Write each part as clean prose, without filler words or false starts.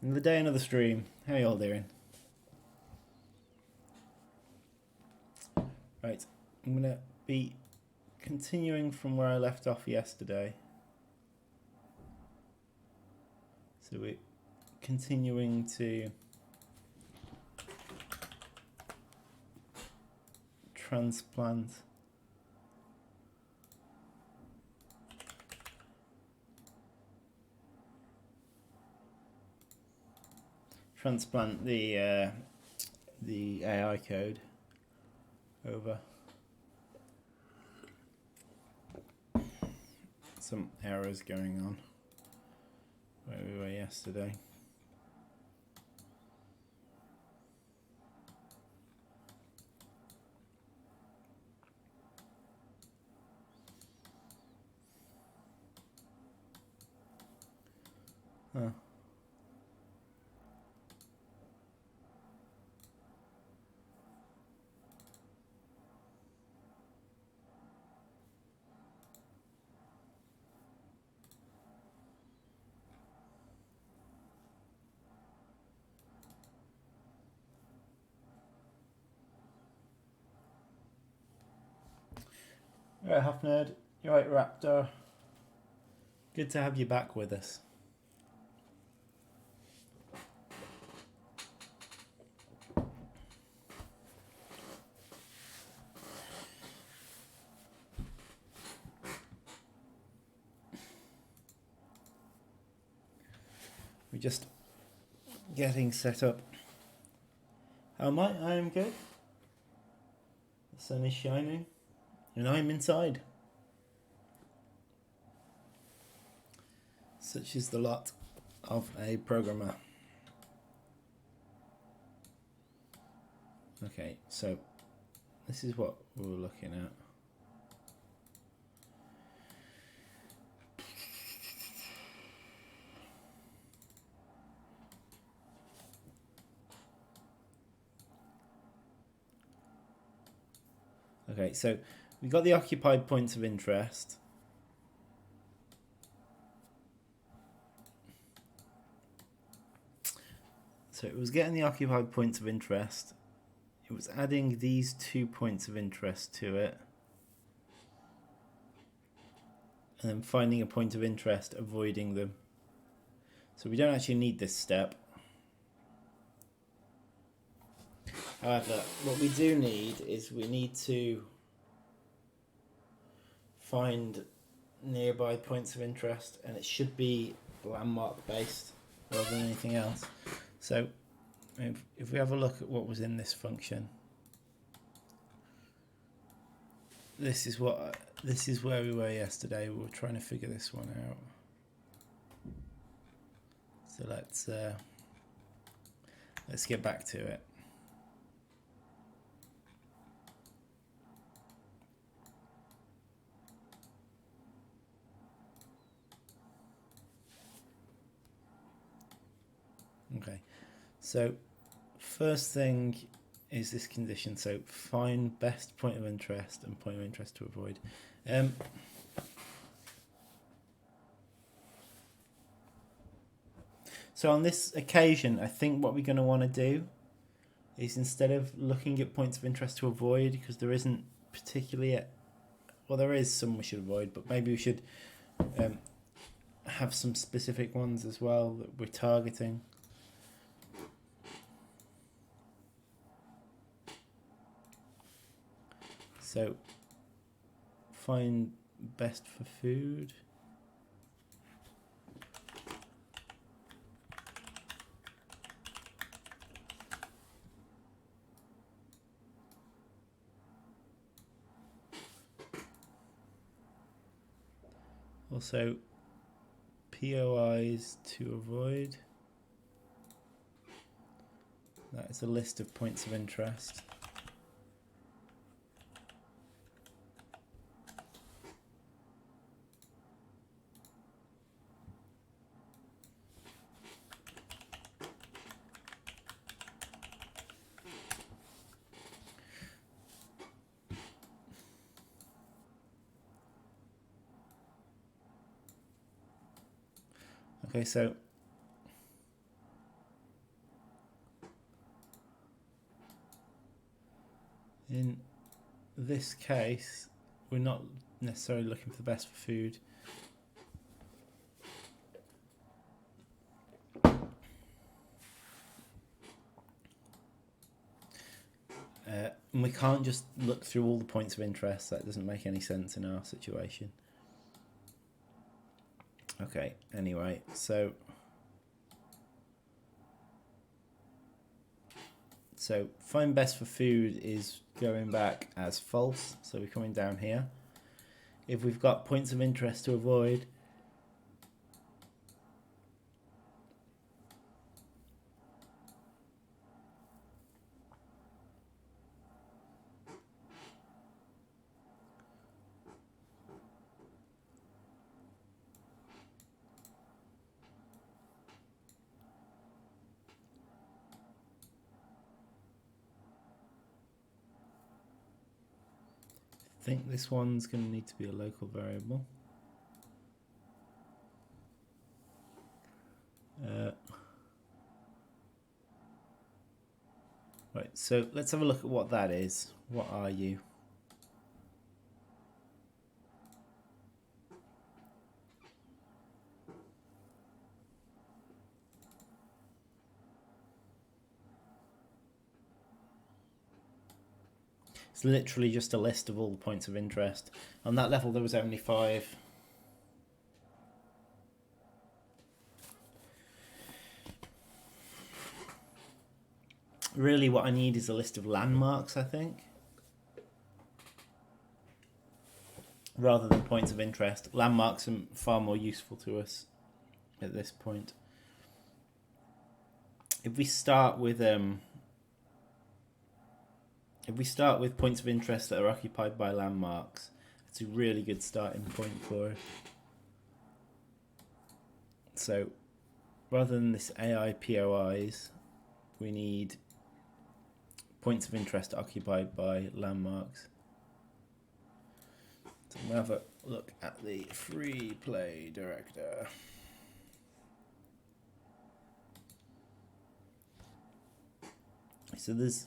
Another day, another stream. How you all doing? Right, I'm gonna be continuing from where I left off yesterday. So we're continuing to transplant the AI code over. Some errors going on where we were yesterday. Huh. Alright, Half Nerd. You're right, Raptor. Good to have you back with us. We're just getting set up. How am I? I am good. The sun is shining, and I'm inside. Such is the lot of a programmer. Okay, so this is what we were looking at. Okay, so we got the occupied points of interest. So it was getting the occupied points of interest. It was adding these 2 points of interest to it. And then finding a point of interest, avoiding them. So we don't actually need this step. However, what we do need is we need to find nearby points of interest, and it should be landmark based rather than anything else. So if we have a look at what was in this function, this is where we were yesterday. We were trying to figure this one out. So let's get back to it. Okay, so first thing is this condition. So find best point of interest and point of interest to avoid. So on this occasion, I think what we're going to want to do is, instead of looking at points of interest to avoid, because there isn't particularly well, there is some we should avoid, but maybe we should have some specific ones as well that we're targeting. So find best for food. Also POIs to avoid. That is a list of points of interest. Okay, so In this case, we're not necessarily looking for the best for food. And we can't just look through all the points of interest. That doesn't make any sense in our situation. Okay, anyway, so find best for food is going back as false, so we're coming down here. If we've got points of interest to avoid, I think this one's going to need to be a local variable. Right, so let's have a look at what that is. What are you? It's literally just a list of all the points of interest. On that level there was only 5. Really what I need is a list of landmarks, I think. Rather than points of interest. Landmarks are far more useful to us at this point. If we start with points of interest that are occupied by landmarks, it's a really good starting point for it. So rather than this AI POIs, we need points of interest occupied by landmarks. So we'll have a look at the free play director. So there's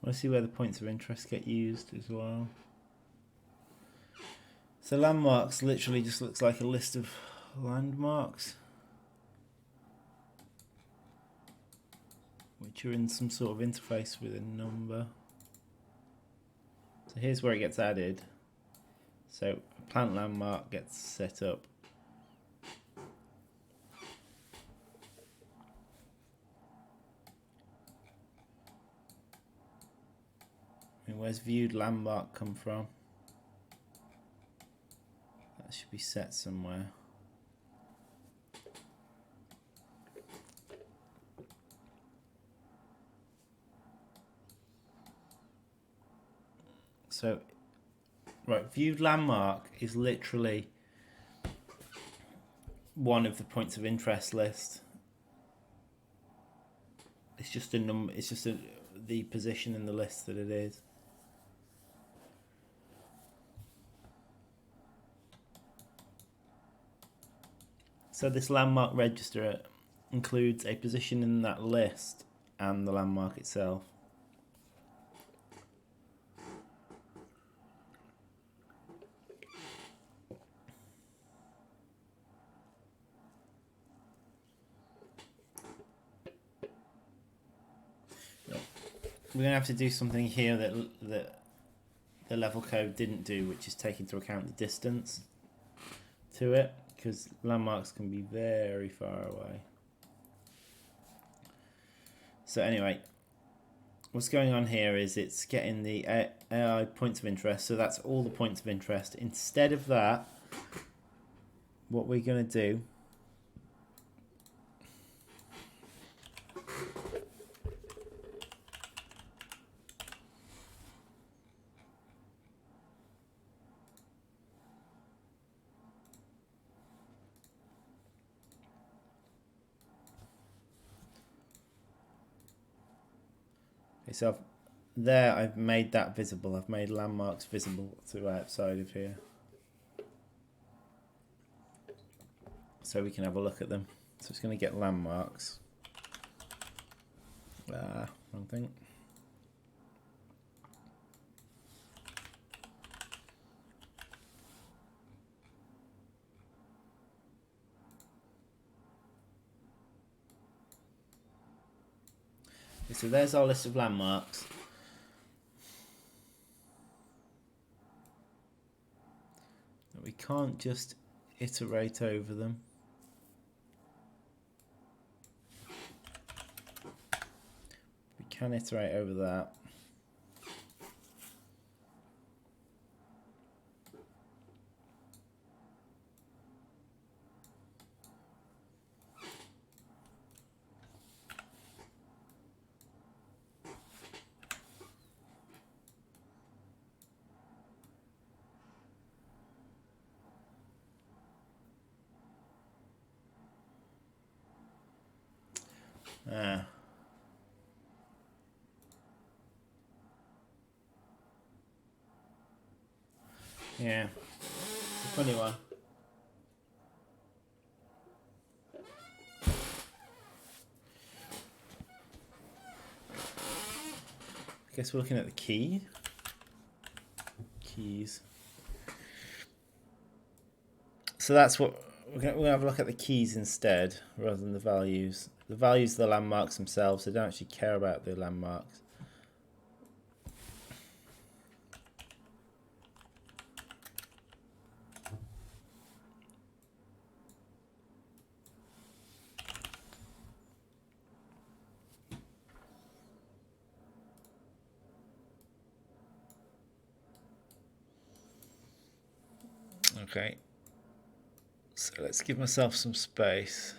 I want to see where the points of interest get used as well. So landmarks literally just looks like a list of landmarks which are in some sort of interface with a number. So here's where it gets added. So a plant landmark gets set up. And where's viewed landmark come from? That should be set somewhere. So, right, viewed landmark is literally one of the points of interest list. It's just a number. It's just the position in the list that it is. So this landmark register includes a position in that list and the landmark itself. We're going to have to do something here that the level code didn't do, which is take into account the distance to it, because landmarks can be very far away. So anyway, what's going on here is it's getting the AI points of interest, so that's all the points of interest. Instead of that, what we're going to do so there I've made that visible. I've made landmarks visible to outside of here, so we can have a look at them. So it's going to get landmarks. Wrong thing. Okay, so there's our list of landmarks. We can't just iterate over them. We can iterate over that. Yeah, it's a funny one. I guess we're looking at the keys. So that's what we're going to have a look at, the keys instead, rather than the values. The values are the landmarks themselves, so they don't actually care about the landmarks. Okay, so let's give myself some space.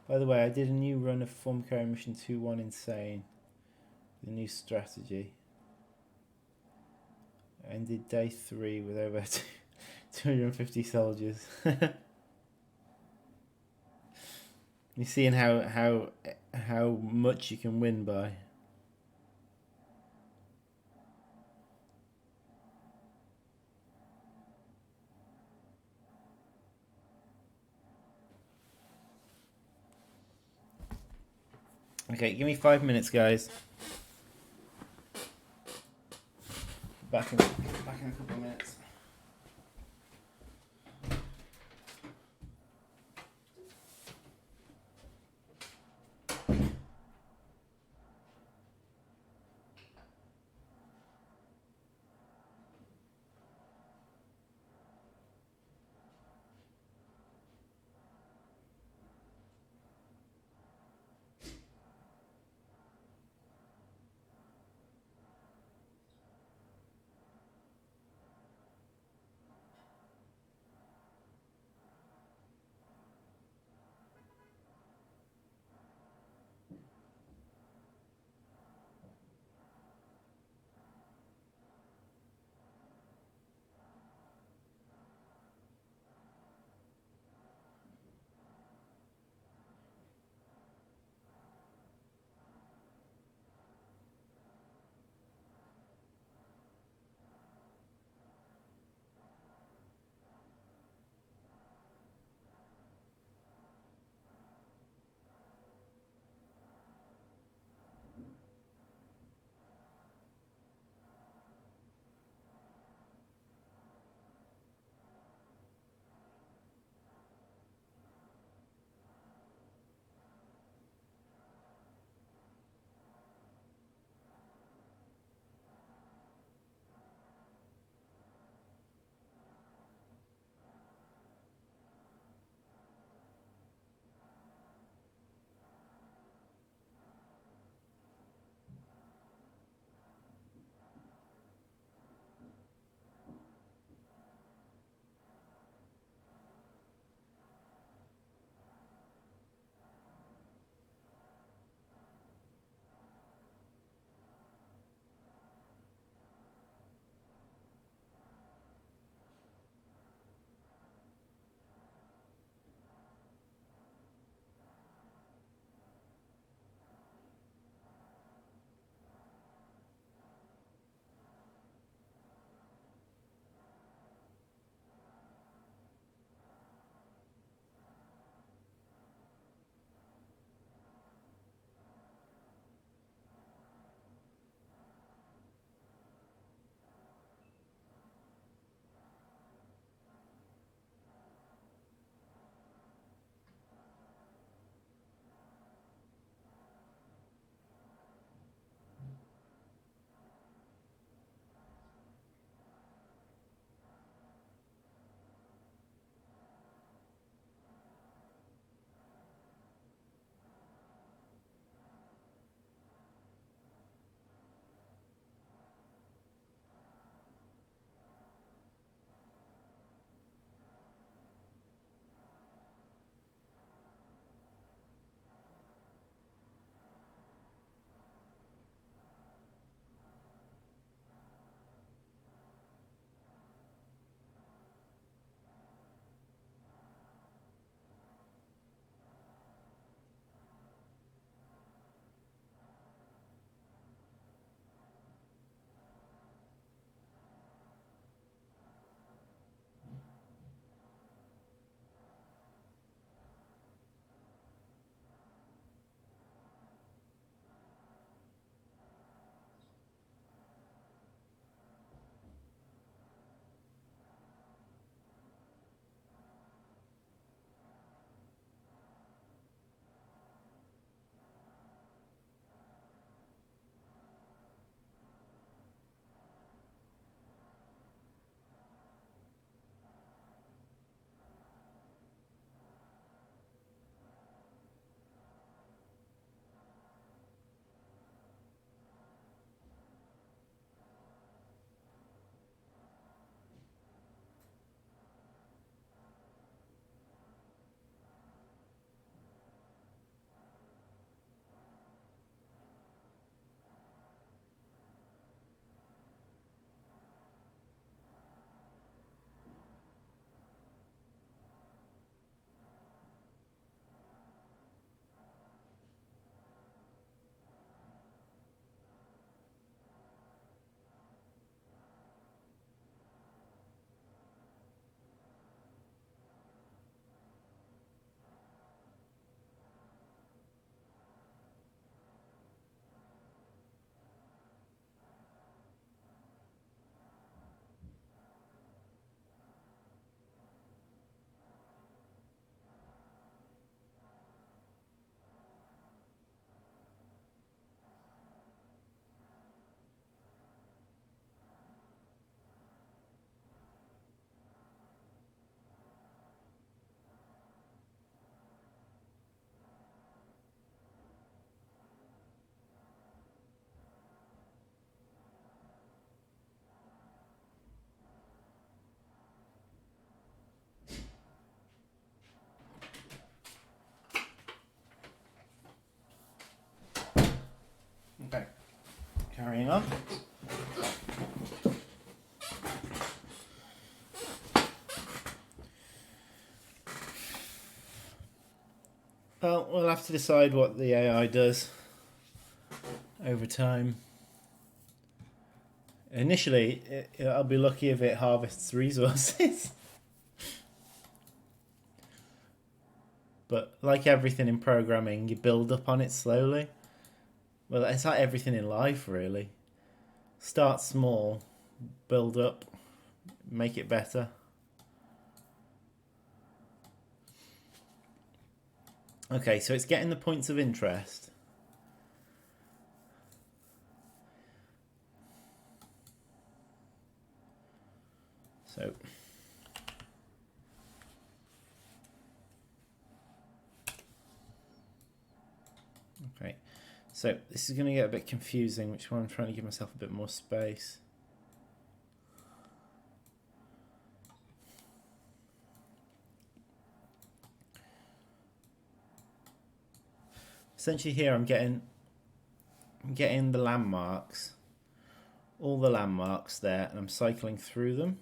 By the way, I did a new run of Form Carrying Mission 2.1 Insane, the new strategy. I ended day 3 with over 250 soldiers. You're seeing how much you can win by. Okay, give me 5 minutes, guys. Back in a couple of minutes. Carrying on. Well, we'll have to decide what the AI does over time. Initially, I'll be lucky if it harvests resources. But like everything in programming, you build up on it slowly. Well, it's like everything in life, really. Start small, build up, make it better. Okay, so it's getting the points of interest. So okay, so this is going to get a bit confusing, which is why I'm trying to give myself a bit more space. Essentially here I'm getting the landmarks, all the landmarks there, and I'm cycling through them.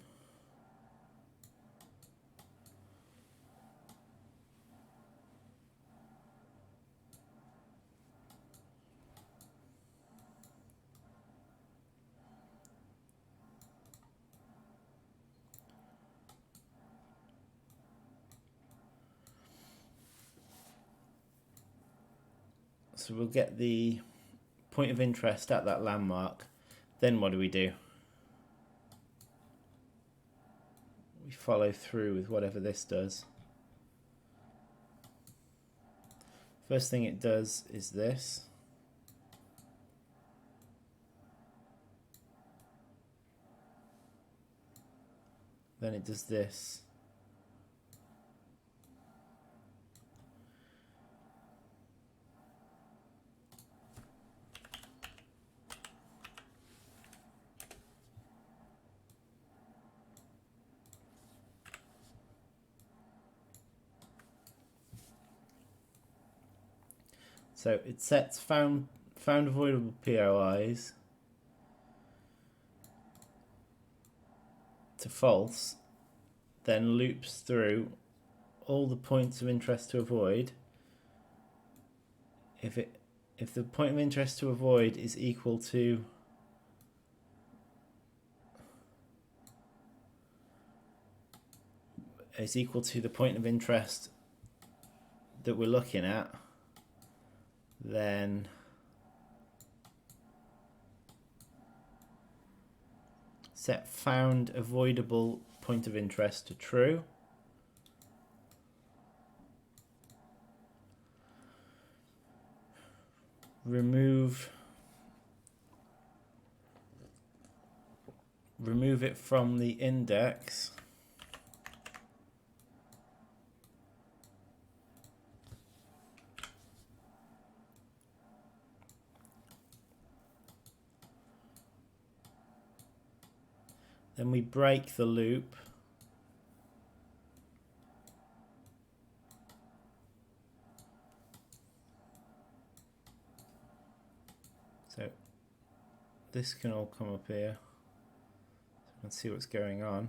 So we'll get the point of interest at that landmark. Then what do? We follow through with whatever this does. First thing it does is this. Then it does this. So it sets found avoidable POIs to false, then loops through all the points of interest to avoid. If the point of interest to avoid is equal to the point of interest that we're looking at, then set found avoidable point of interest to true. Remove it from the index. Then we break the loop. So this can all come up here. Let's see what's going on.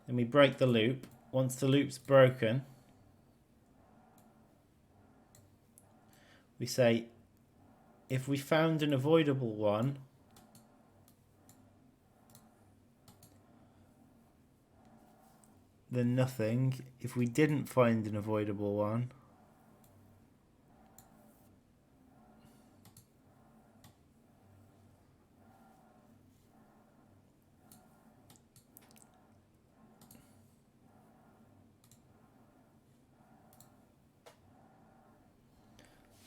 Then we break the loop. Once the loop's broken, we say if we found an avoidable one, then nothing. If we didn't find an avoidable one,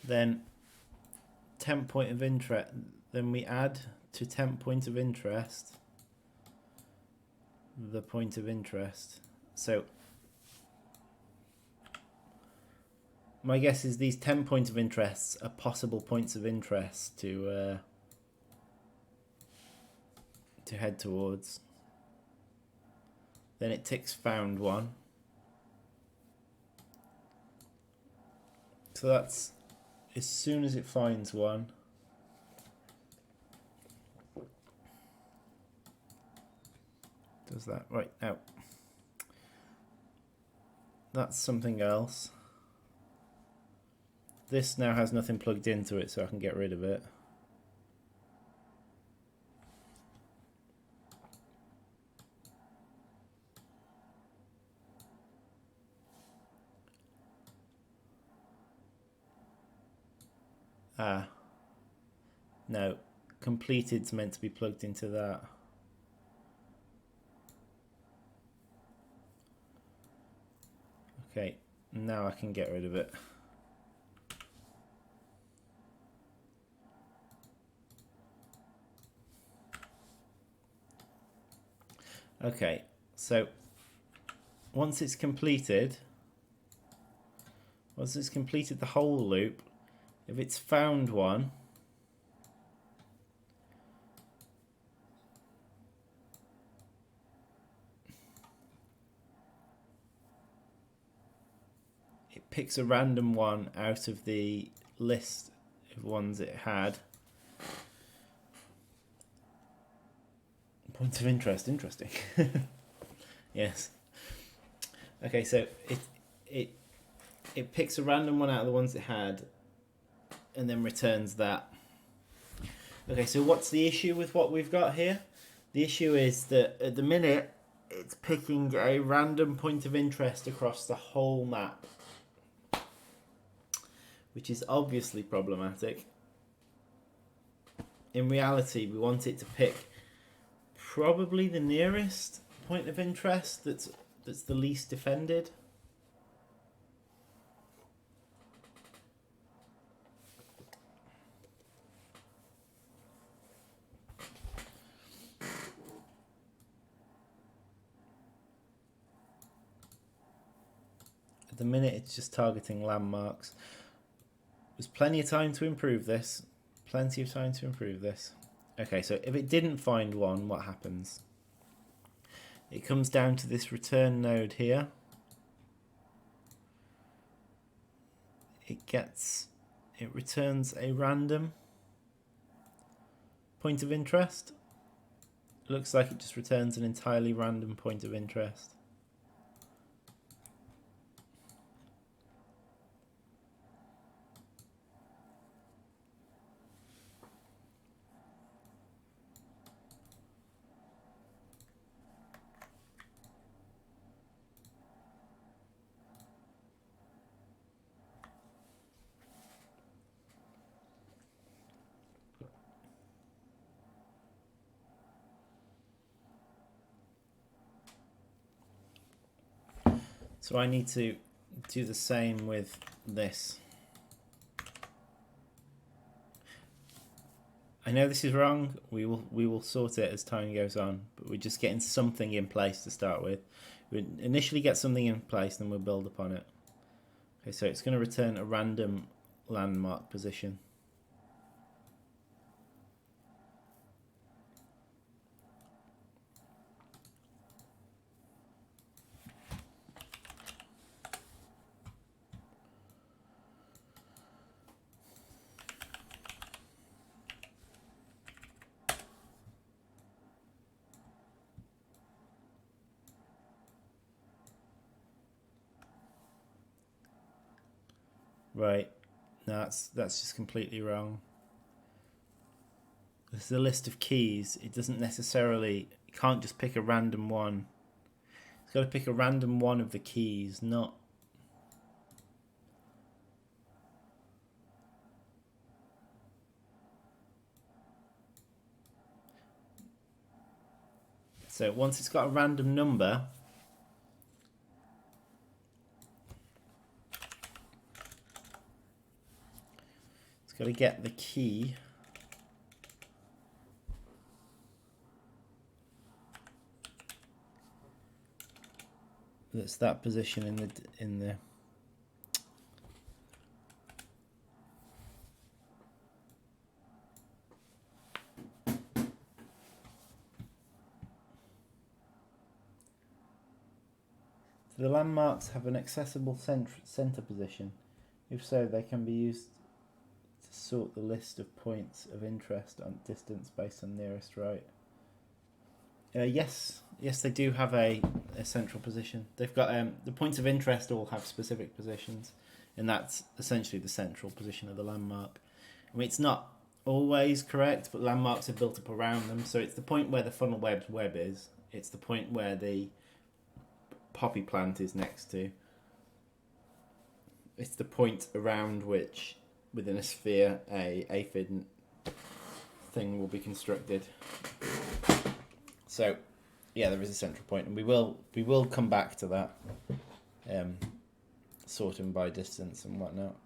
then temp point of interest, then we add to temp point of interest the point of interest. So my guess is these 10 points of interest are possible points of interest to head towards. Then it ticks found one. So that's as soon as it finds one, does that. Right, now. That's something else. This now has nothing plugged into it, so I can get rid of it. Ah. No. Completed's meant to be plugged into that. Okay, now I can get rid of it. Okay, so once it's completed the whole loop, if it's found one, it picks a random one out of the list of ones it had. Point of interest, interesting. Yes. Okay, so it picks a random one out of the ones it had and then returns that. Okay, so what's the issue with what we've got here? The issue is that at the minute it's picking a random point of interest across the whole map, which is obviously problematic. In reality, we want it to pick probably the nearest point of interest that's the least defended. At the minute, it's just targeting landmarks. There's plenty of time to improve this. Plenty of time to improve this. Okay, so if it didn't find one, what happens? It comes down to this return node here. It returns a random point of interest. It looks like it just returns an entirely random point of interest. So I need to do the same with this. I know this is wrong. We will sort it as time goes on, but we're just getting something in place to start with. We initially get something in place, then we'll build upon it. Okay, so it's going to return a random landmark position. Right, no, that's just completely wrong. This is a list of keys. It doesn't necessarily, you can't just pick a random one. It's got to pick a random one of the keys, not. So once it's got a random number, it's got to get the key that's that position in the The landmarks have an accessible center position. If so, they can be used to sort the list of points of interest on distance based on nearest right. Yes, they do have a central position. They've got the points of interest all have specific positions, and that's essentially the central position of the landmark. I mean, it's not always correct, but landmarks are built up around them. So it's the point where the funnel web's web is. It's the point where the poppy plant is next to. It's the point around which, within a sphere, a aphid thing will be constructed. So, yeah, there is a central point, and we will come back to that, sorting by distance and whatnot.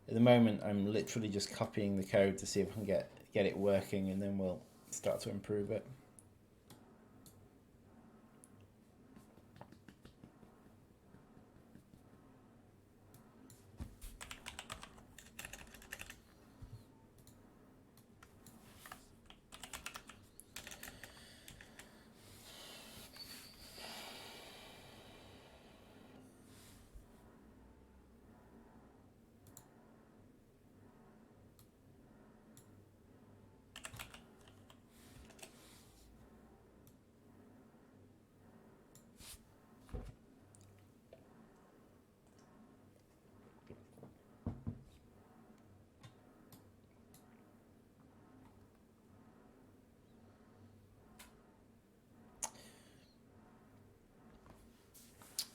At the moment, I'm literally just copying the code to see if I can get it working, and then we'll start to improve it.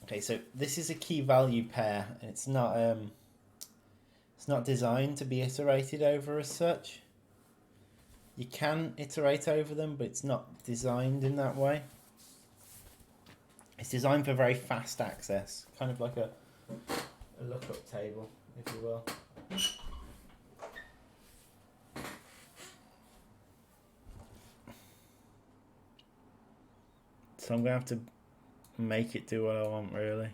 Okay, so this is a key value pair, and it's not designed to be iterated over as such. You can iterate over them, but it's not designed in that way. It's designed for very fast access, kind of like a lookup table, if you will. So I'm going to have to make it do what I want, really.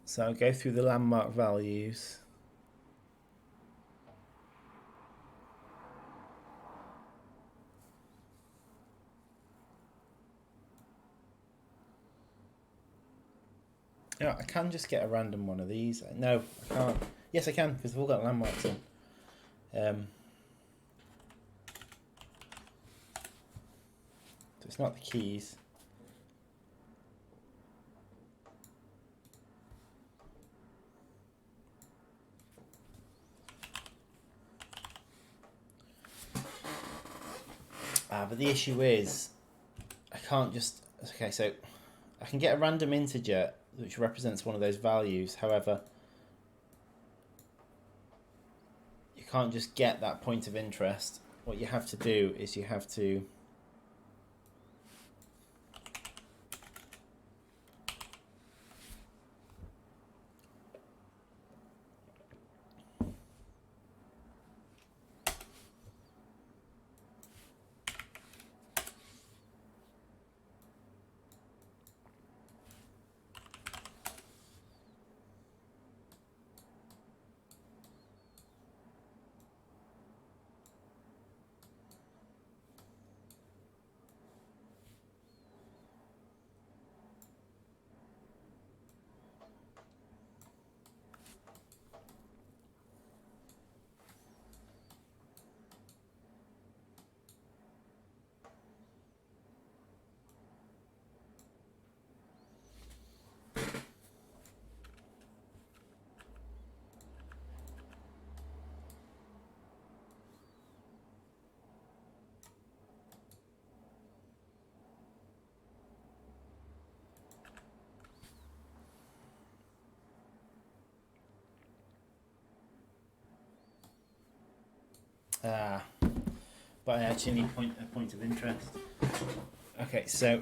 So I'll go through the landmark values. Yeah, I can just get a random one of these. No, I can't. Yes, I can, because they've all got landmarks in. So it's not the keys. But the issue is, I can't just... Okay, so I can get a random integer which represents one of those values. However, you can't just get that point of interest. What you have to do is you have to... but I actually need a point of interest. Okay, so...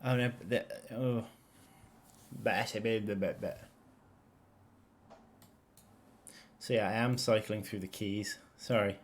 Oh no, So yeah, I am cycling through the keys. Sorry.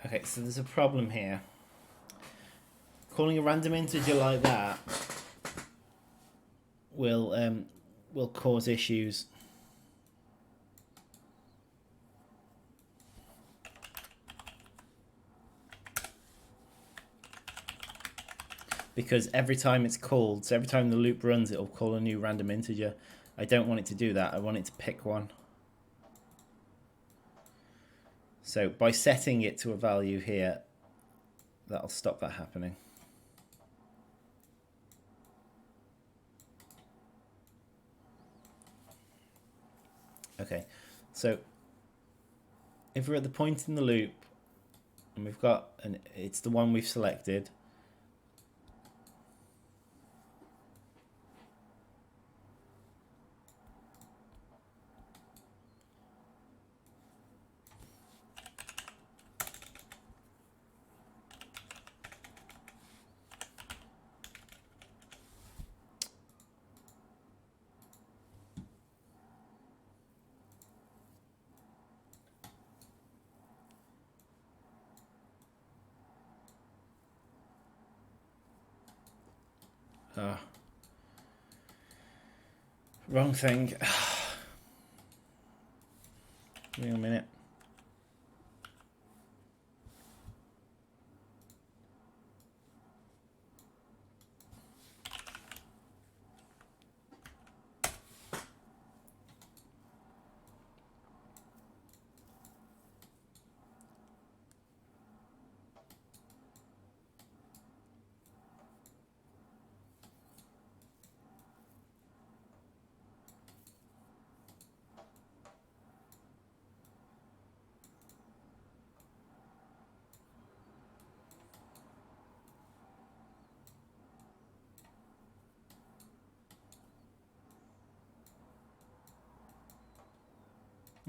Okay, so there's a problem here. Calling a random integer like that will cause issues. Because every time it's called, so every time the loop runs, it'll call a new random integer. I don't want it to do that. I want it to pick one. So by setting it to a value here, that'll stop that happening. Okay, so if we're at the point in the loop and we've got, it's the one we've selected, wrong thing. Give me a minute.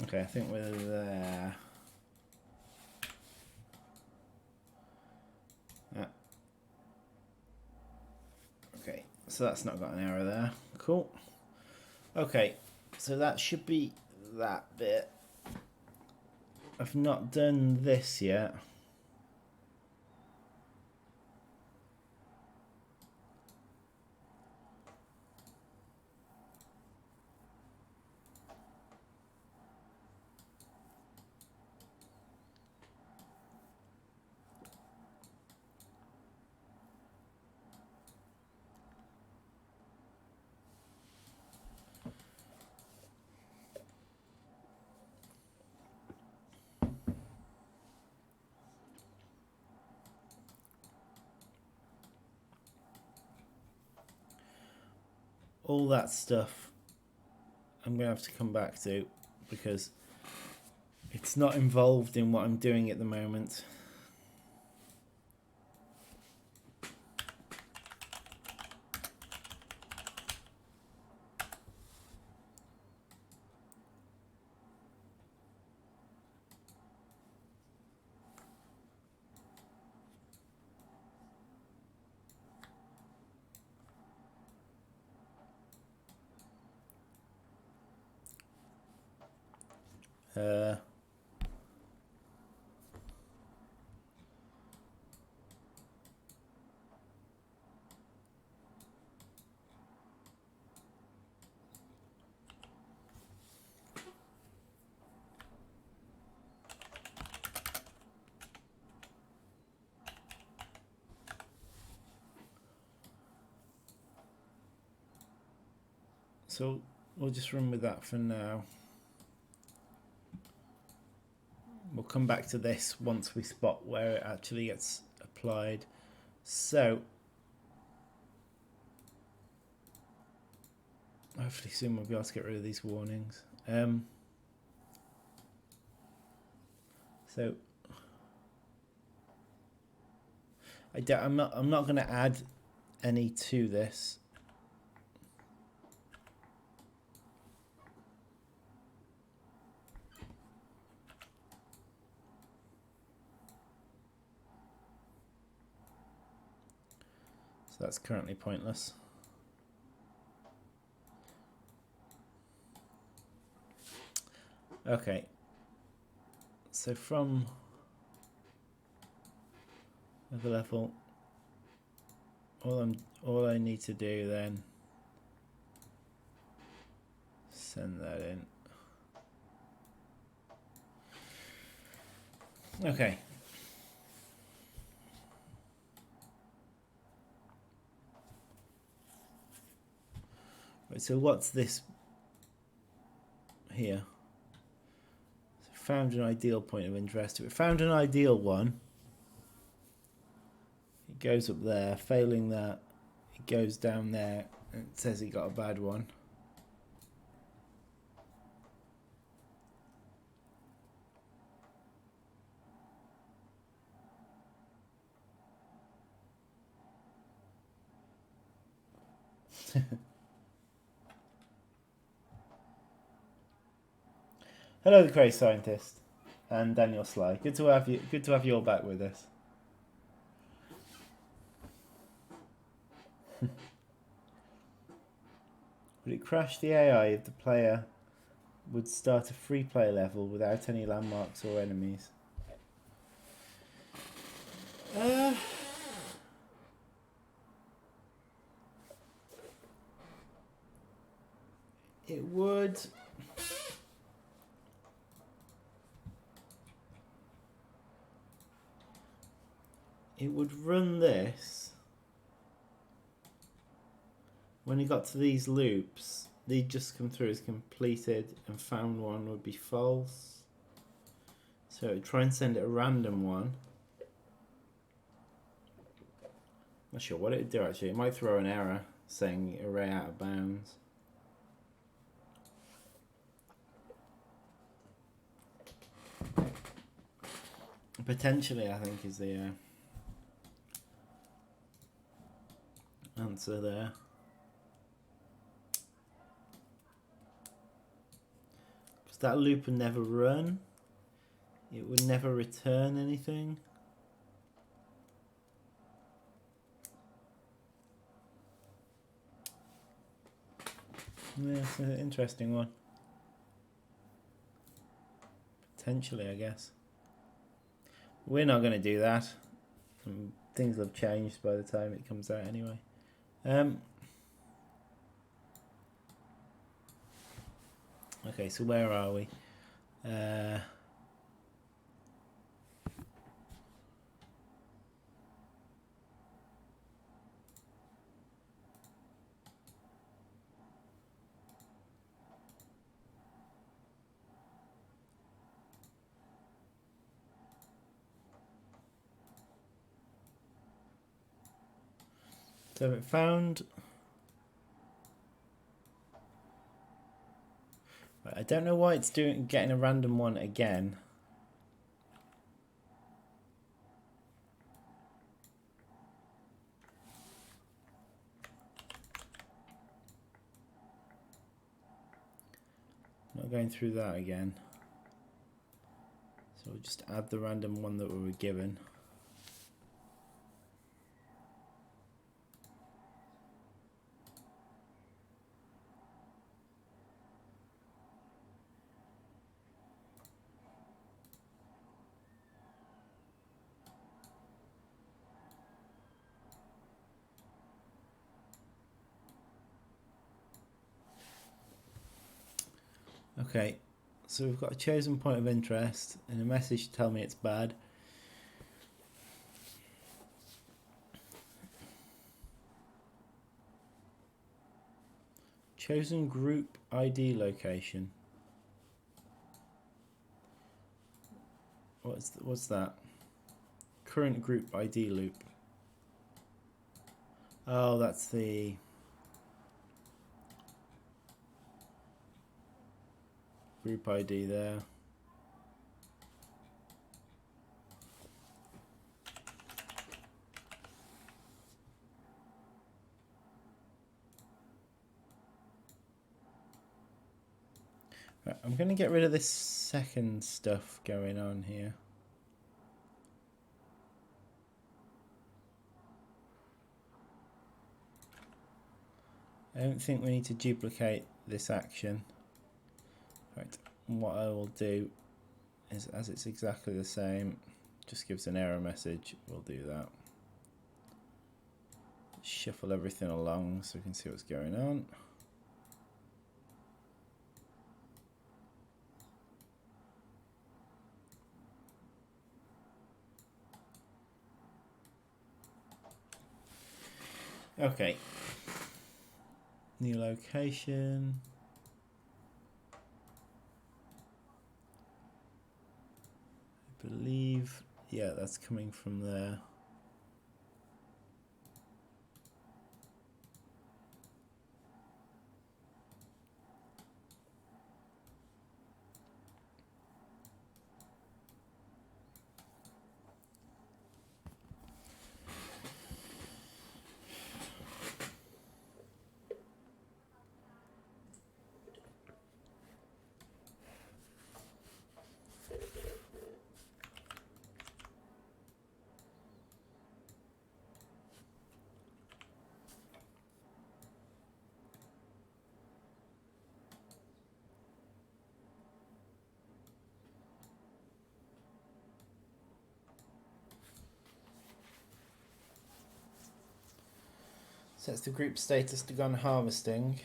Okay, I think we're there. Okay, so that's not got an error there. Cool. Okay, so that should be that bit. I've not done this yet. All that stuff I'm going to have to come back to because it's not involved in what I'm doing at the moment. So we'll just run with that for now. We'll come back to this once we spot where it actually gets applied. So hopefully soon we'll be able to get rid of these warnings. So I'm not going to add any to this. So that's currently pointless. Okay. So from Another level. All I need to do then, send that in. Okay. Right, so what's this here? So found an ideal point of interest. If it found an ideal one, it goes up there. Failing that, it goes down there and it says it got a bad one. Hello, the Crazy Scientist, and Daniel Sly. Good to have you. Good to have you all back with us. Would it crash the AI if the player would start a free play level without any landmarks or enemies? It would. It would run this. When it got to these loops, they'd just come through as completed and found one would be false. So it would try and send it a random one. Not sure what it would do actually. It might throw an error saying array out of bounds. Potentially, I think, is the answer there. Because that loop would never run. It would never return anything. Yeah, it's an interesting one. Potentially, I guess. We're not going to do that. Things will have changed by the time it comes out anyway. Okay, so where are we? So it found. I don't know why it's getting a random one again. Not going through that again. So we'll just add the random one that we were given. Okay, so we've got a chosen point of interest and a message to tell me it's bad. Chosen group ID location. What's that? Current group ID loop. Oh, that's the group ID there. Right, I'm going to get rid of this second stuff going on here. I don't think we need to duplicate this action. Right, what I will do is, as it's exactly the same, just gives an error message. We'll do that. Shuffle everything along so we can see what's going on. Okay. New location. I believe, yeah, that's coming from there. Sets the group status to gun harvesting.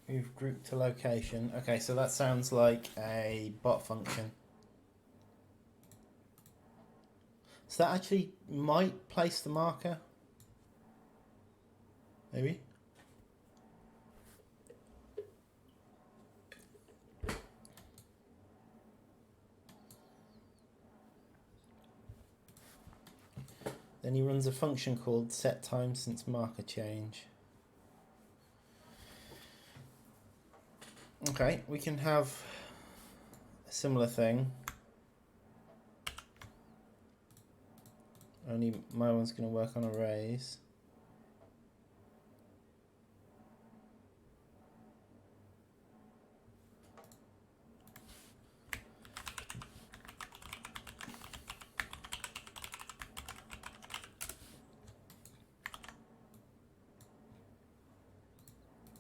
Move group to location. Okay, so that sounds like a bot function. So that actually might place the marker. Maybe. Then he runs a function called set time since marker change. Okay, we can have a similar thing. Only my one's going to work on arrays.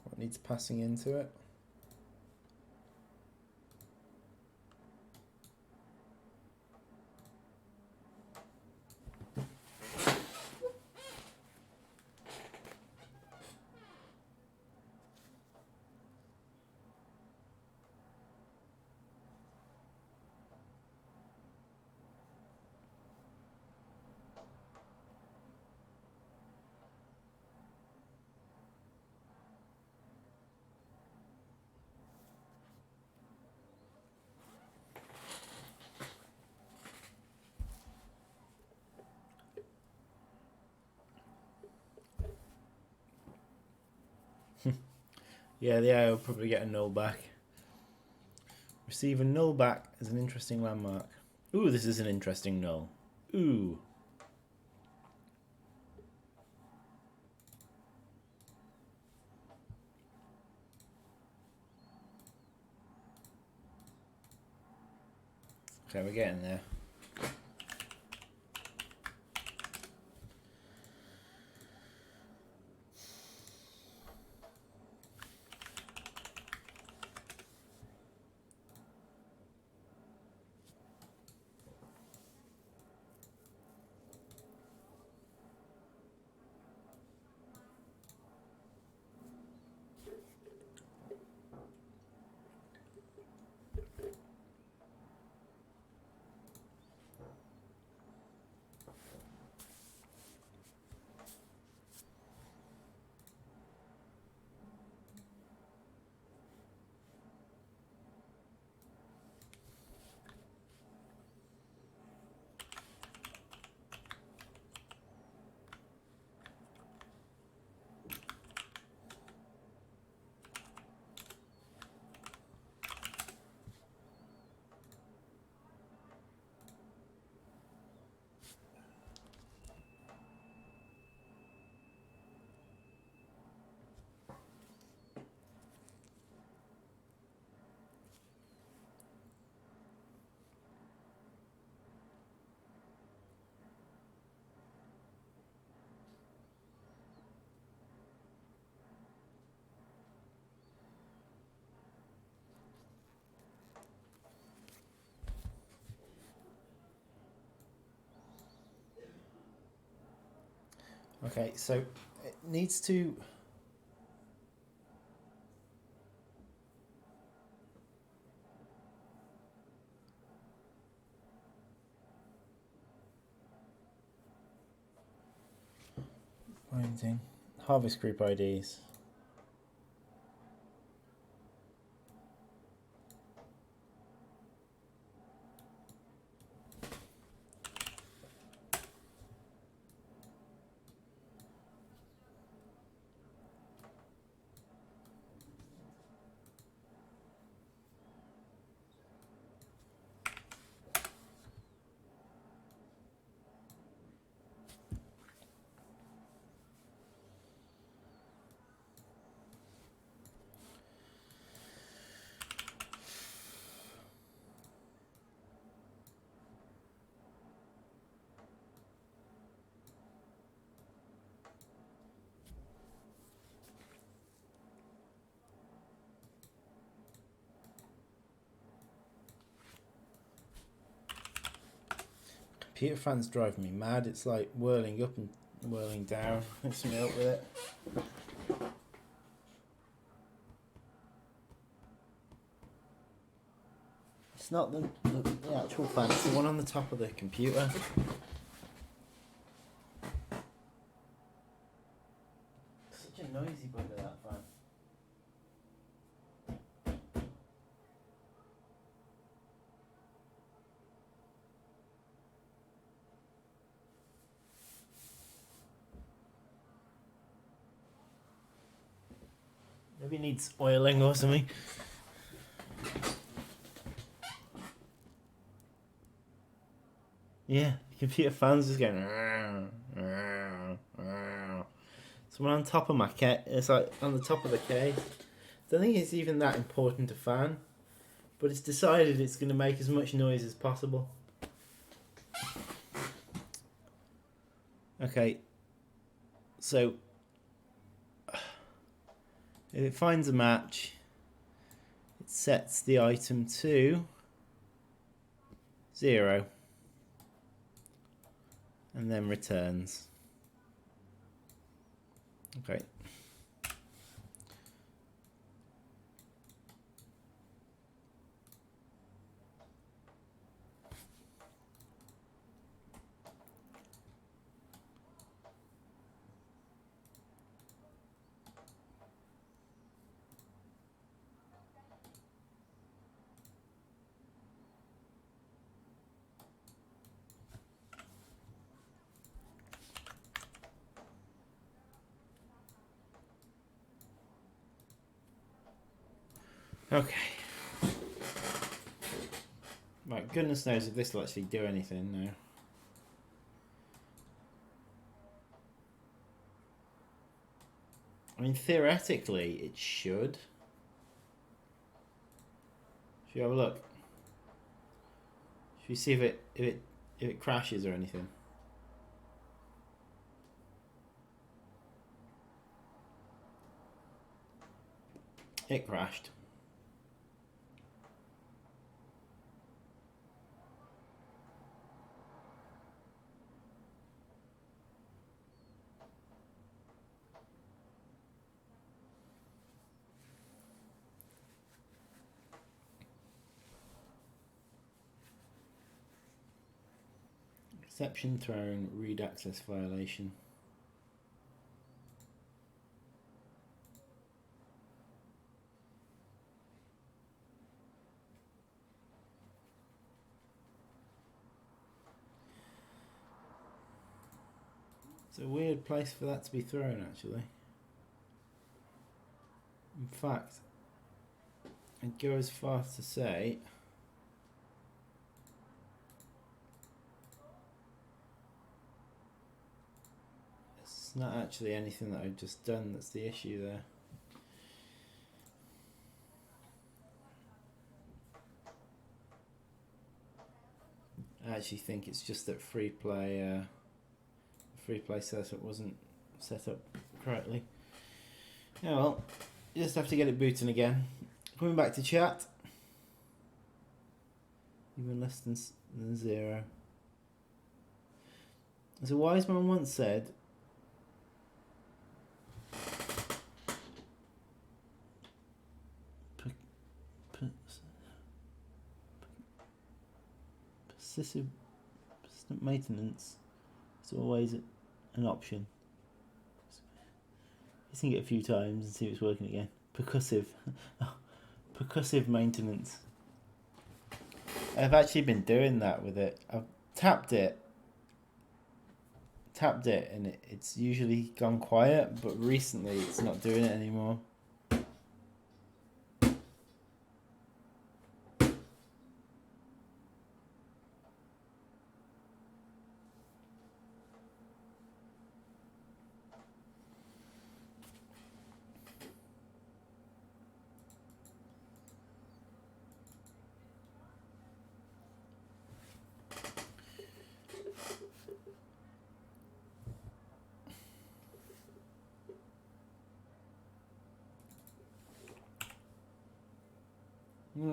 What needs passing into it? Yeah, the AI will probably get a null back. Receive a null back as an interesting landmark. Ooh, this is an interesting null. Ooh. Okay, we're getting there. Okay, so it needs to. Finding harvest group IDs. Computer fans drive me mad. It's like whirling up and whirling down. Let's me up with it. It's not the actual fan, it's the one on the top of the computer. Such a noisy bugger, that fan. Maybe it needs oiling or something. Yeah, the computer fan's just going. Someone on top of my case. It's like on the top of the case. Don't think it's even that important a fan, but it's decided it's going to make as much noise as possible. Okay, so if it finds a match, it sets the item to 0 and then returns. Okay. Okay. Right, goodness knows if this will actually do anything now. I mean, theoretically, it should. Should we have a look? Should we see if it crashes or anything? It crashed. Exception thrown, read access violation. It's a weird place for that to be thrown, actually. In fact, I'd go as far as to say it's not actually anything that I've just done that's the issue there. I actually think it's just that freeplay setup wasn't set up correctly. Yeah, well, you just have to get it booting again. Coming back to chat. Even less than 0. As a wise man once said, persistent maintenance is always an option. Using it a few times and see if it's working again. Percussive. Percussive maintenance. I've actually been doing that with it. I've tapped it and it's usually gone quiet, but recently it's not doing it anymore.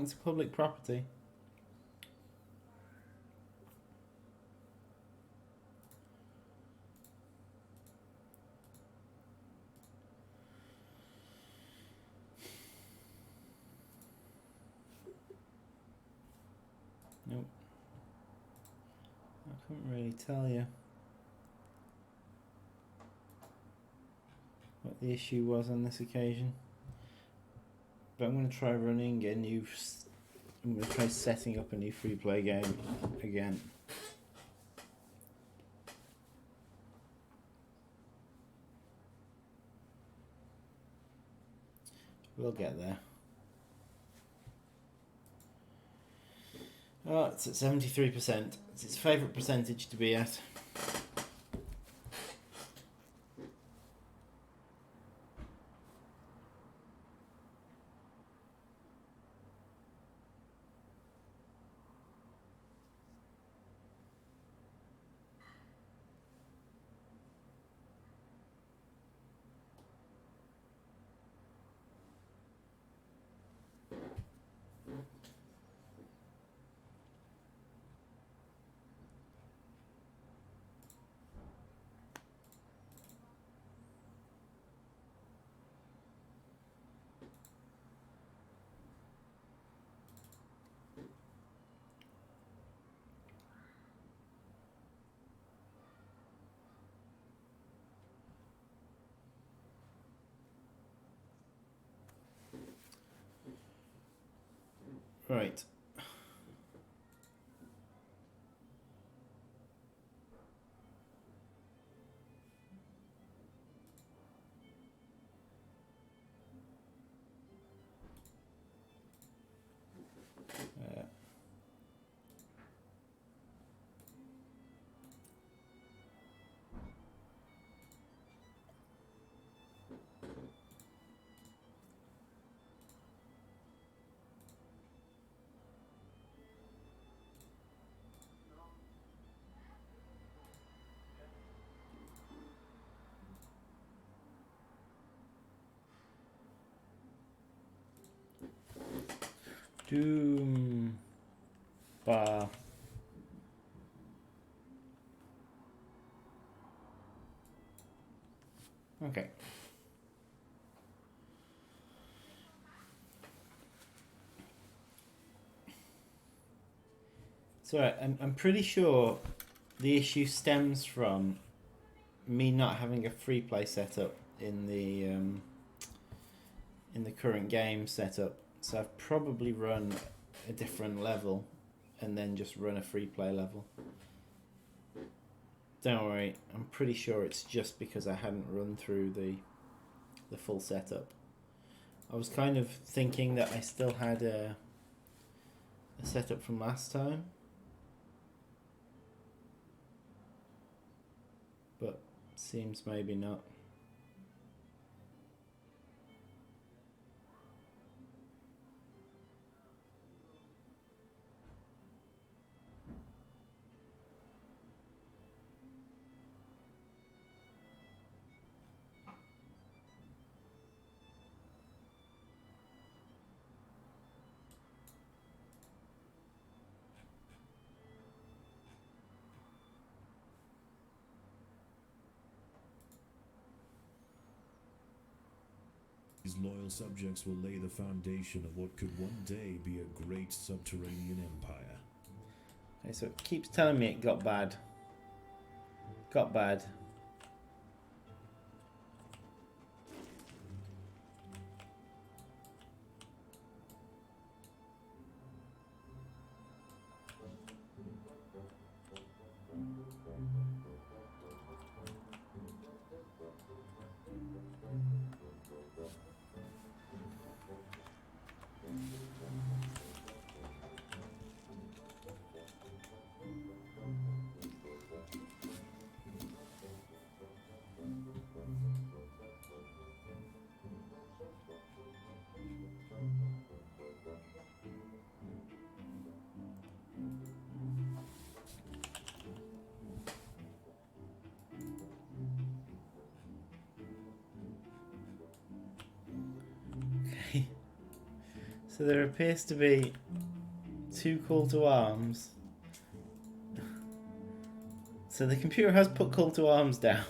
It's public property. Nope. I couldn't really tell you what the issue was on this occasion. But I'm going to try running a new... I'm going to try setting up a new free play game again. We'll get there. Oh, it's at 73%. It's its favourite percentage to be at. Right. Doom bar. Okay. So I'm pretty sure the issue stems from me not having a free play setup in the current game setup. So I've probably run a different level and then just run a free play level. Don't worry, I'm pretty sure it's just because I hadn't run through the full setup. I was kind of thinking that I still had a setup from last time, but seems maybe not. These loyal subjects will lay the foundation of what could one day be a great subterranean empire. Okay, so it keeps telling me it got bad. Got bad. So there appears to be 2 call to arms. So the computer has put call to arms down.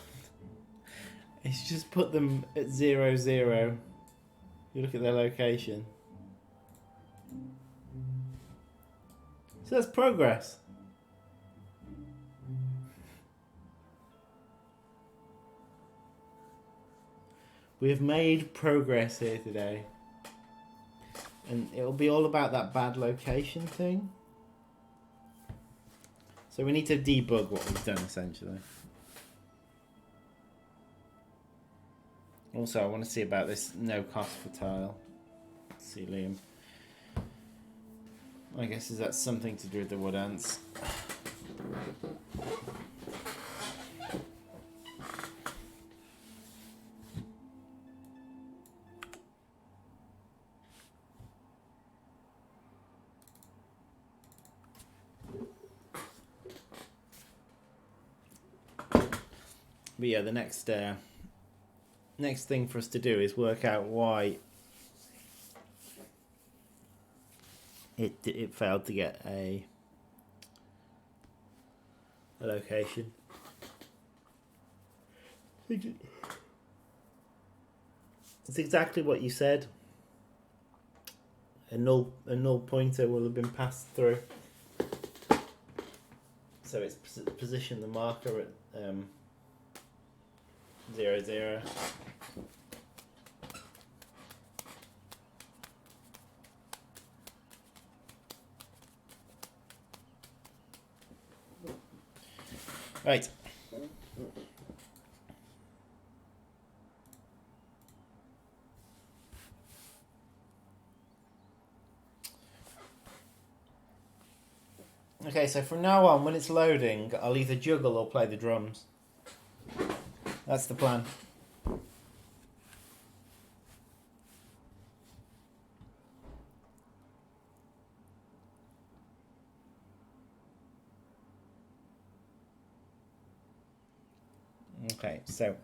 It's just put them at 0, 0. You look at their location. So that's progress. We have made progress here today. And it'll be all about that bad location thing. So we need to debug what we've done, essentially. Also, I want to see about this no cost for tile. Let's see, Liam. I guess is that something to do with the wood ants? But yeah, the next thing for us to do is work out why it failed to get a location. It's exactly what you said. A null pointer will have been passed through. So it's positioned the marker at 0, 0. Right. Okay, so from now on, when it's loading, I'll either juggle or play the drums. That's the plan. Okay, so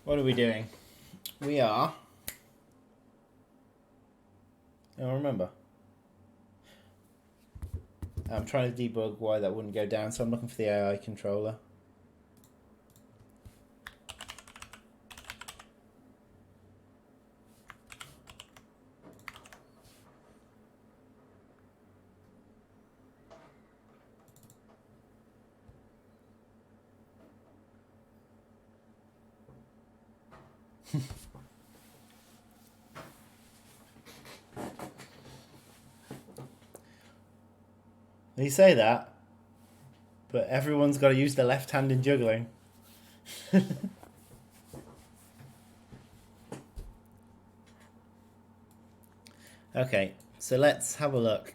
what are we doing? We are... I don't remember. I'm trying to debug why that wouldn't go down, so I'm looking for the AI controller. You say that, but everyone's got to use their left hand in juggling. Okay, so let's have a look.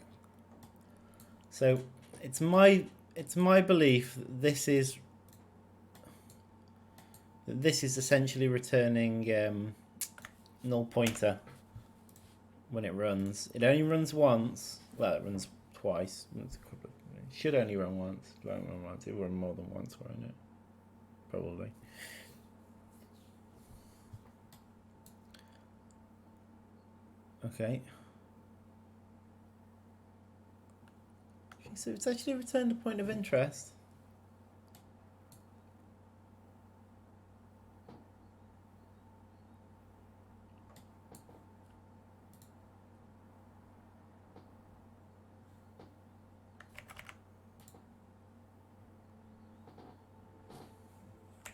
So it's my belief that this is essentially returning null pointer when it runs. It only runs once. Well, it runs twice. It should only run once. It won't run once. It will run more than once, won't it? Probably. Okay. So it's actually returned a point of interest.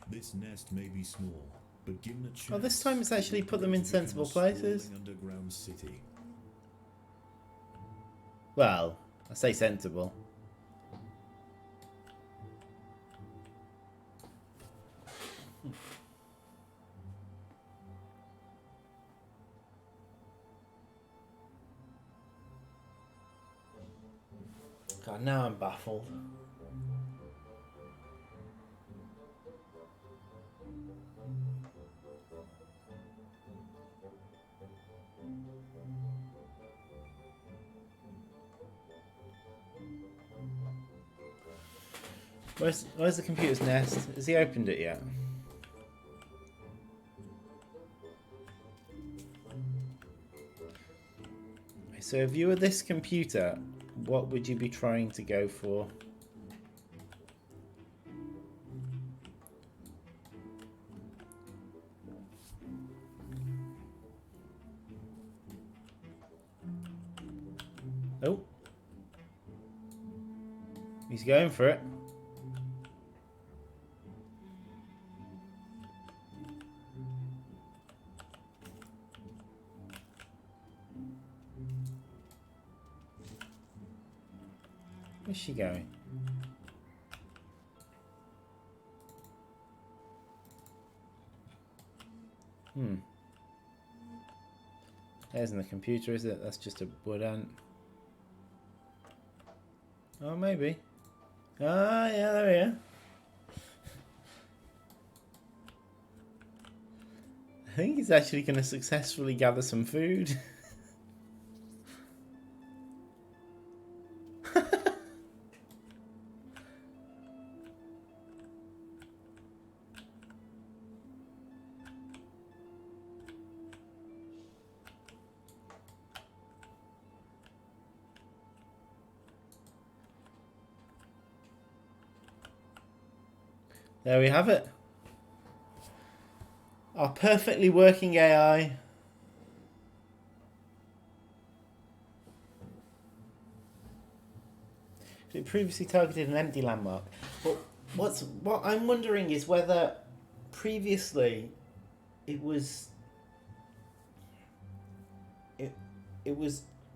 This nest may be small, but given a chance, Oh, this time it's actually put them in sensible places. Underground city. Well, I say sensible. God, now I'm baffled. Where's the computer's nest? Has he opened it yet? So if you were this computer, what would you be trying to go for? Oh. He's going for it. Where's she going? That isn't the computer, is it? That's just a wood ant. Oh, maybe. Ah, yeah, there we are. I think he's actually going to successfully gather some food. There we have it. Our perfectly working AI. It previously targeted an empty landmark. But what I'm wondering is whether previously it was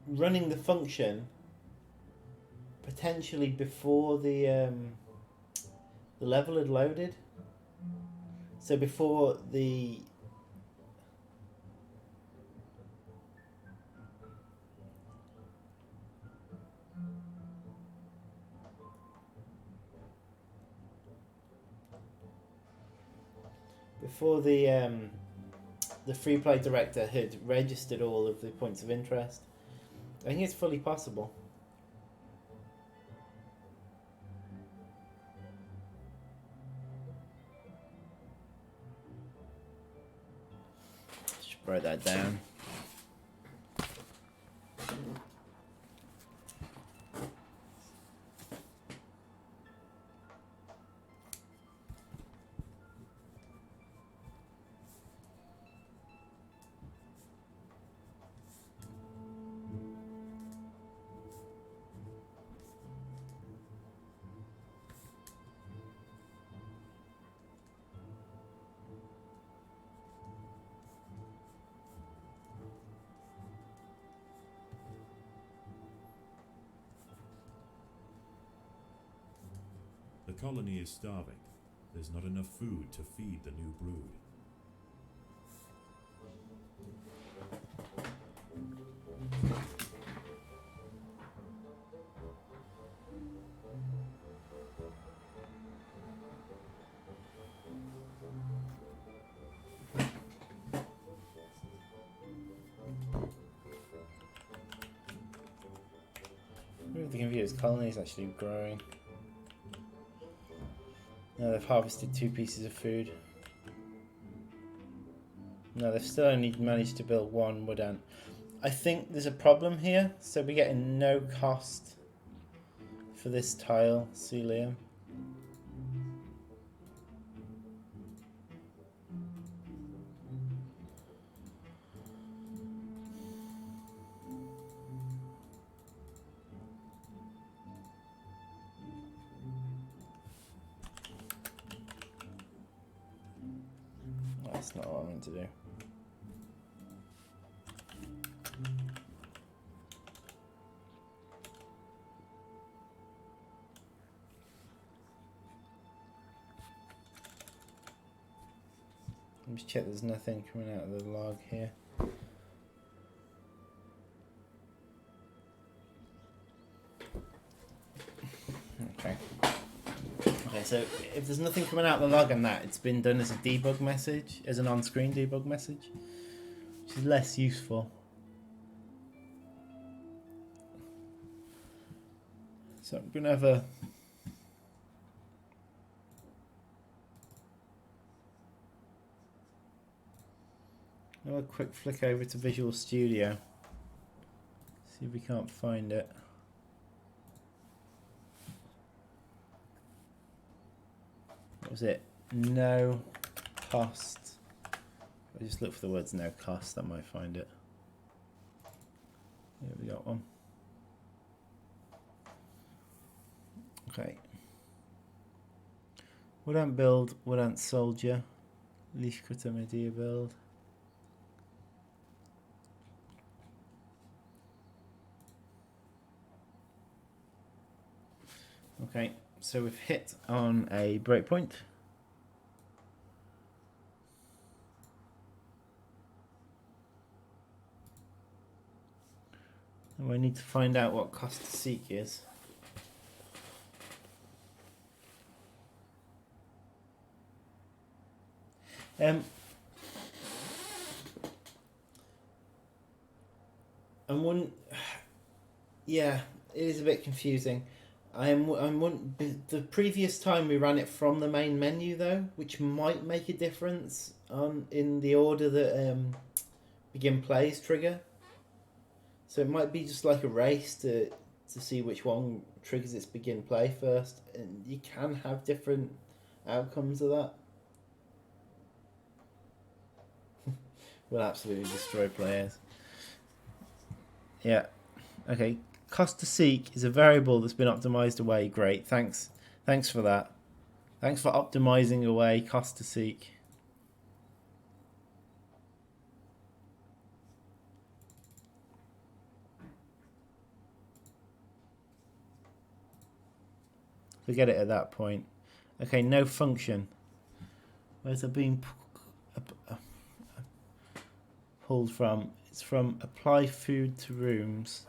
running the function potentially before the level had loaded. So before the free play director had registered all of the points of interest. I think it's fully possible. Just write that down. The colony is starving. There's not enough food to feed the new brood. Who the computer's colony is actually growing. No, they've harvested 2 pieces of food. No, they've still only managed to build 1 wood ant. I think there's a problem here, so we're getting no cost for this tile, Celium. That's not what I meant to do. Let me just check there's nothing coming out of the log here. Okay. Okay, so if there's nothing coming out of the log on that, it's been done as a debug message, as an on-screen debug message, which is less useful. So I'm going to have a quick flick over to Visual Studio. See if we can't find it. What was it? No cost. I just look for the words no cost, that might find it. Here we got one. Okay. Wood ant build, wood ant soldier, leash cutter media build. Okay, so we've hit on a breakpoint. And we need to find out what cost to seek is. And one, yeah, it is a bit confusing. The previous time we ran it from the main menu though, which might make a difference in the order that begin plays trigger. So it might be just like a race to see which one triggers its begin play first, and you can have different outcomes of that. Will absolutely destroy players. Yeah. Okay. Cost to seek is a variable that's been optimized away. Great. Thanks for that. Thanks for optimizing away cost to seek. Forget it at that point. Okay, no function. Where's it being pulled from? It's from apply food to rooms.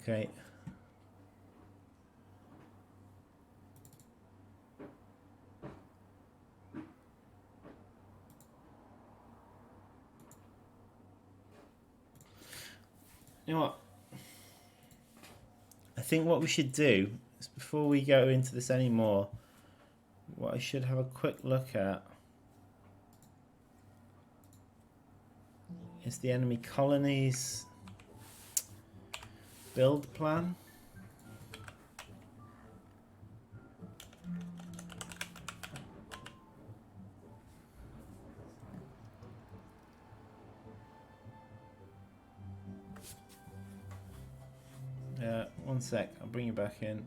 Okay. You know what? I think what we should do is, before we go into this anymore, what I should have a quick look at is the enemy colonies build plan. One sec, I'll bring you back in.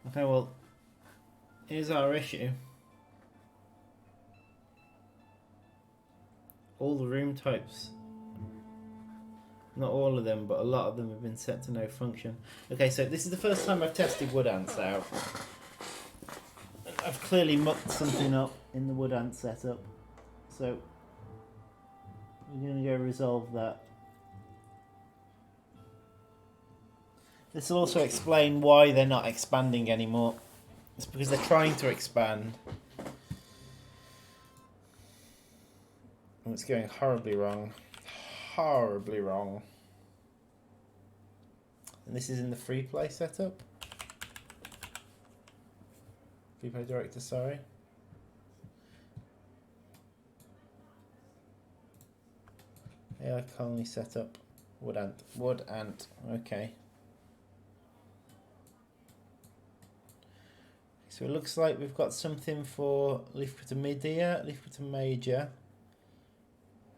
Okay, well, here's our issue. All the room types, not all of them, but a lot of them have been set to no function. Okay, so this is the first time I've tested wood ants out. I've clearly mucked something up in the wood ant setup, so we're going to go resolve that. This will also explain why they're not expanding anymore. It's because they're trying to expand. And it's going horribly wrong. Horribly wrong. And this is in the freeplay setup. Freeplay director, sorry. AI colony setup. Wood ant. Wood ant. Okay. So it looks like we've got something for leaf cutter mid-ear, leaf cutter major,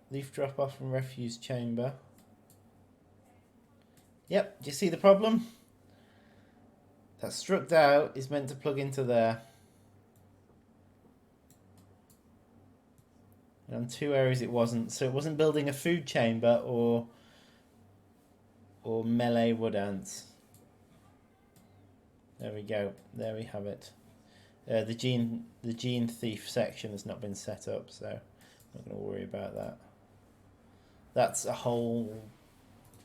leaf drop off from refuse chamber. Yep, do you see the problem? That struck out is meant to plug into there. And on 2 areas it wasn't. So it wasn't building a food chamber or melee wood ants. There we go. There we have it. The gene thief section has not been set up, so I'm not going to worry about that. That's a whole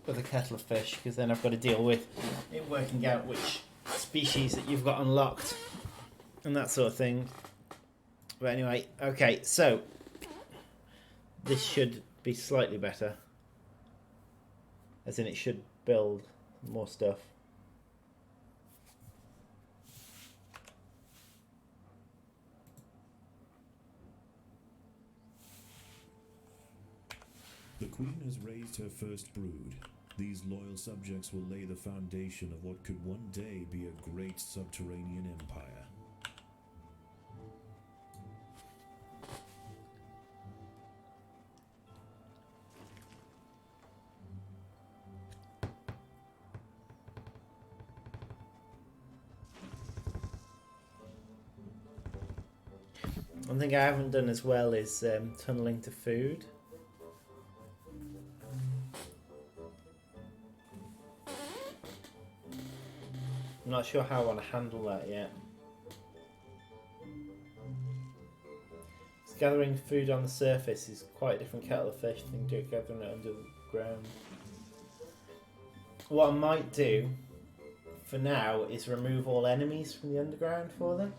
other kettle of fish, because then I've got to deal with it working out which species that you've got unlocked and that sort of thing. But anyway, okay, so this should be slightly better, as in it should build more stuff. The queen has raised her first brood. These loyal subjects will lay the foundation of what could one day be a great subterranean empire. One thing I haven't done as well is tunneling to food. I'm not sure how I want to handle that yet. Gathering food on the surface is quite a different kettle of fish than gathering it underground. What I might do for now is remove all enemies from the underground for them,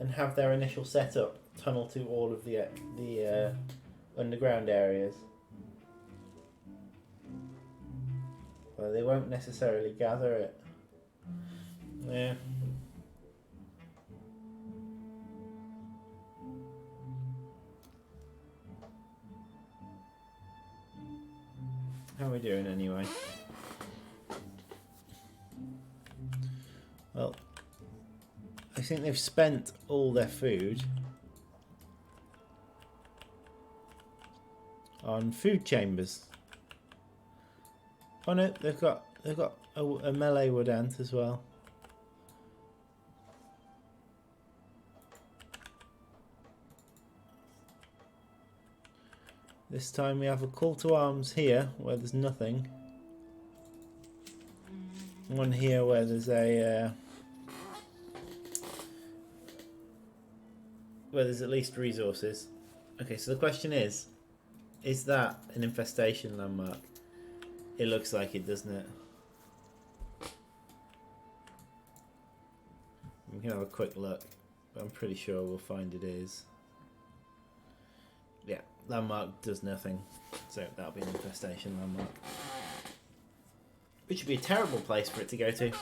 and have their initial setup tunnel to all of the underground areas. Well, they won't necessarily gather it. Yeah. How are we doing anyway? Well, I think they've spent all their food on food chambers. Oh no, they've got a melee wood ant as well. This time we have a call to arms here where there's nothing. One here where there's a where there's at least resources. Okay, so the question is that an infestation landmark? It looks like it, doesn't it? We can have a quick look, but I'm pretty sure we'll find it is. Yeah, landmark does nothing, so that'll be an infestation landmark. Which would be a terrible place for it to go to.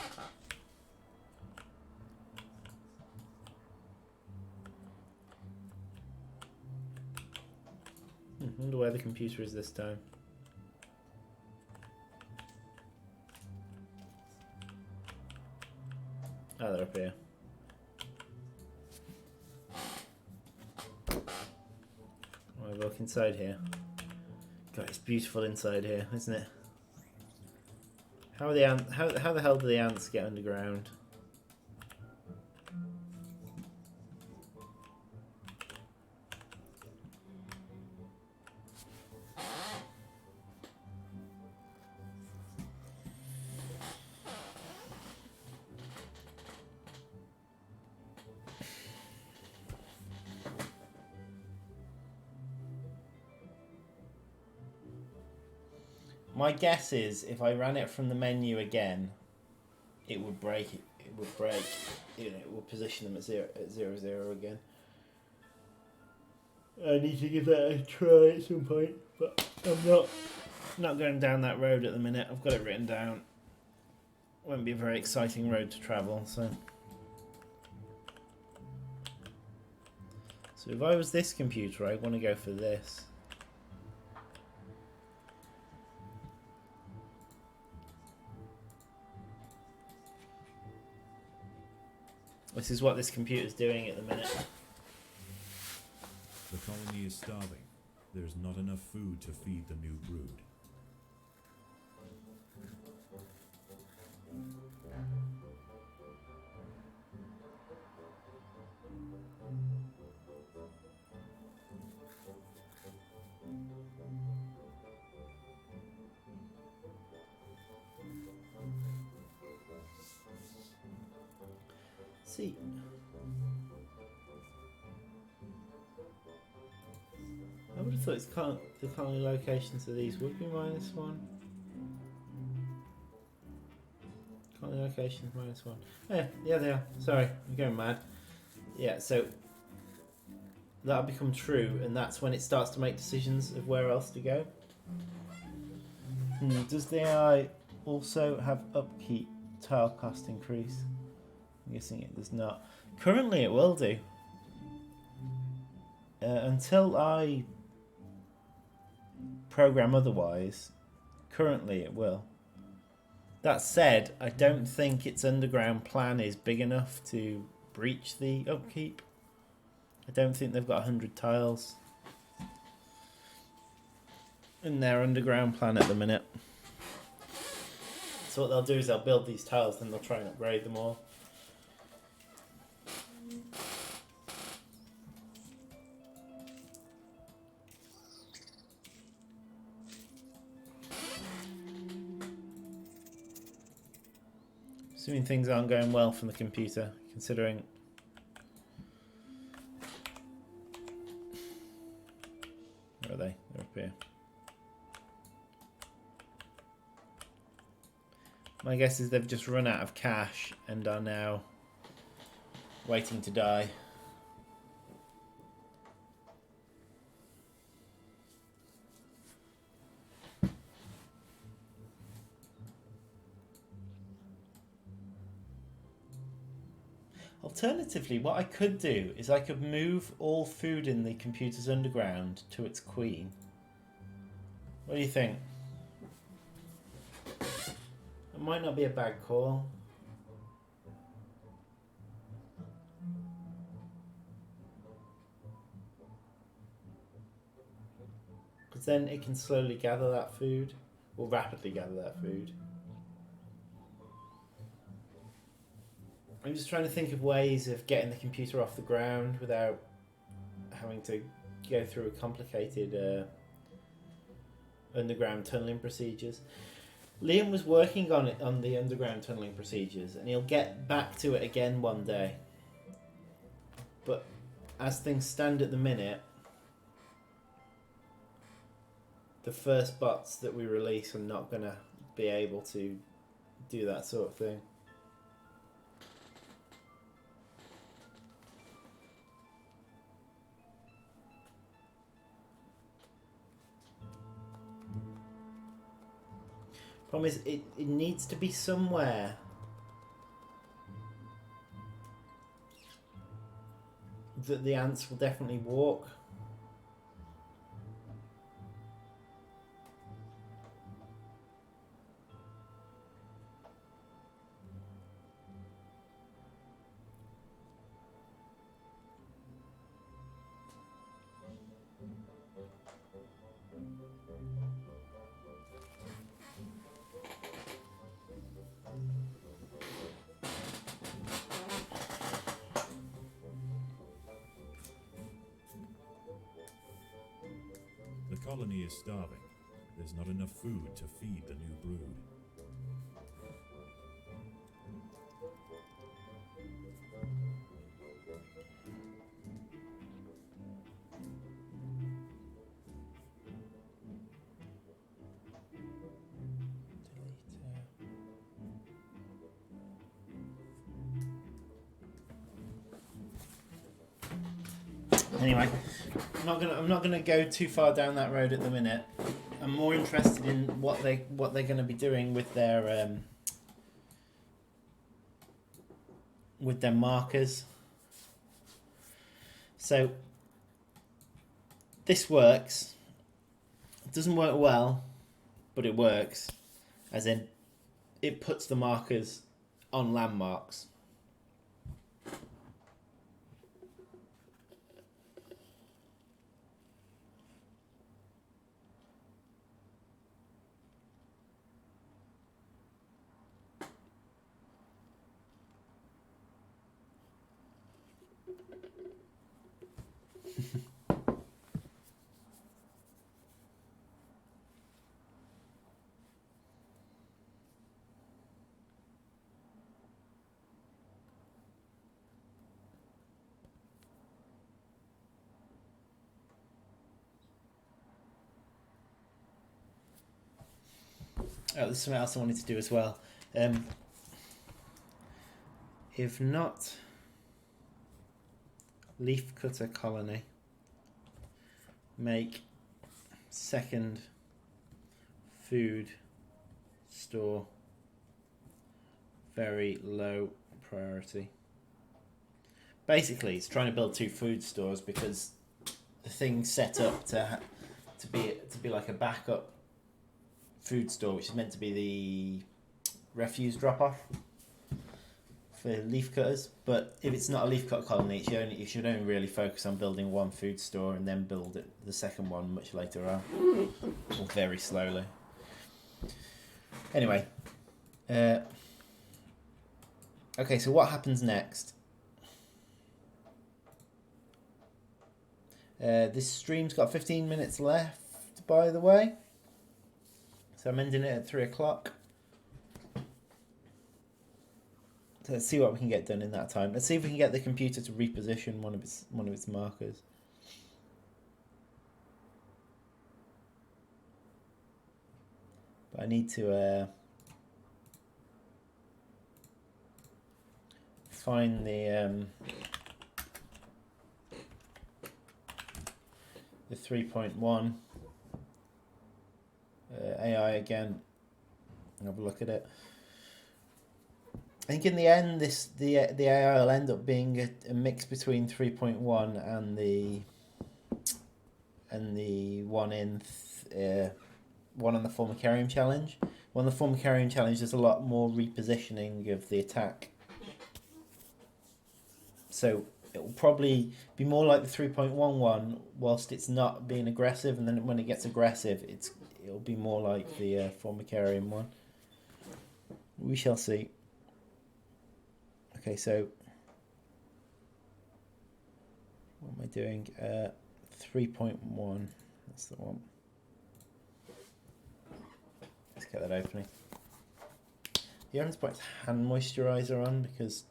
Wonder where the computer is this time. Oh, they're up here. I'll look inside here. God, it's beautiful inside here, isn't it? How the hell do the ants get underground? My guess is if I ran it from the menu again, it would break it. It would break. You know, it would position them at 0, again. I need to give that a try at some point, but I'm not going down that road at the minute. I've got it written down. Won't be a very exciting road to travel, so. So if I was this computer, I'd want to go for this. This is what this computer's doing at the minute. The colony is starving. There's not enough food to feed the new brood. See. I would have thought the colony locations of these would be -1. Colony locations -1. Yeah, they are. Sorry, I'm going mad. Yeah, so that'll become true, and that's when it starts to make decisions of where else to go. Does the AI also have upkeep tile cost increase? I'm guessing it does not. Currently it will do. Until I program otherwise, currently it will. That said, I don't think its underground plan is big enough to breach the upkeep. I don't think they've got 100 tiles in their underground plan at the minute. So what they'll do is they'll build these tiles, then they'll try and upgrade them all. Assuming things aren't going well from the computer, considering where are they? They're up here. My guess is they've just run out of cash and are now waiting to die. Alternatively, what I could do is I could move all food in the computer's underground to its queen. What do you think? It might not be a bad call. Because then it can slowly gather that food, or rapidly gather that food. I'm just trying to think of ways of getting the computer off the ground without having to go through a complicated underground tunnelling procedures. Liam was working on it, on the underground tunnelling procedures, and he'll get back to it again one day. But as things stand at the minute, the first bots that we release are not going to be able to do that sort of thing. Problem is, it needs to be somewhere that the ants will definitely walk. The colony is starving. There's not enough food to feed the new brood. Anyway, I'm not gonna go too far down that road at the minute. I'm more interested in what they're gonna be doing with their markers. So this works. It doesn't work well, but it works. As in, it puts the markers on landmarks. Oh, there's something else I wanted to do as well. If not leaf cutter colony, make second food store very low priority. Basically, it's trying to build 2 food stores because the thing's set up to be like a backup food store, which is meant to be the refuse drop off for leaf cutters. But if it's not a leaf cutter colony, you should only really focus on building 1 food store and then build the second one much later on, or very slowly. Anyway, okay, so what happens next? This stream's got 15 minutes left, by the way. So I'm ending it at 3 o'clock. So let's see what we can get done in that time. Let's see if we can get the computer to reposition one of its markers. But I need to find the 3.1 AI again and have a look at it. I think in the end, the AI will end up being a mix between 3.1 and the one on the Formicarium challenge. One on the Formicarium challenge, there's a lot more repositioning of the attack, so it will probably be more like the 3.11 whilst it's not being aggressive, and then when it gets aggressive, it'll be more like the Formicarium one. We shall see. Okay, so what am I doing? 3.1. That's the one. Let's get that opening. The only point is hand moisturizer on because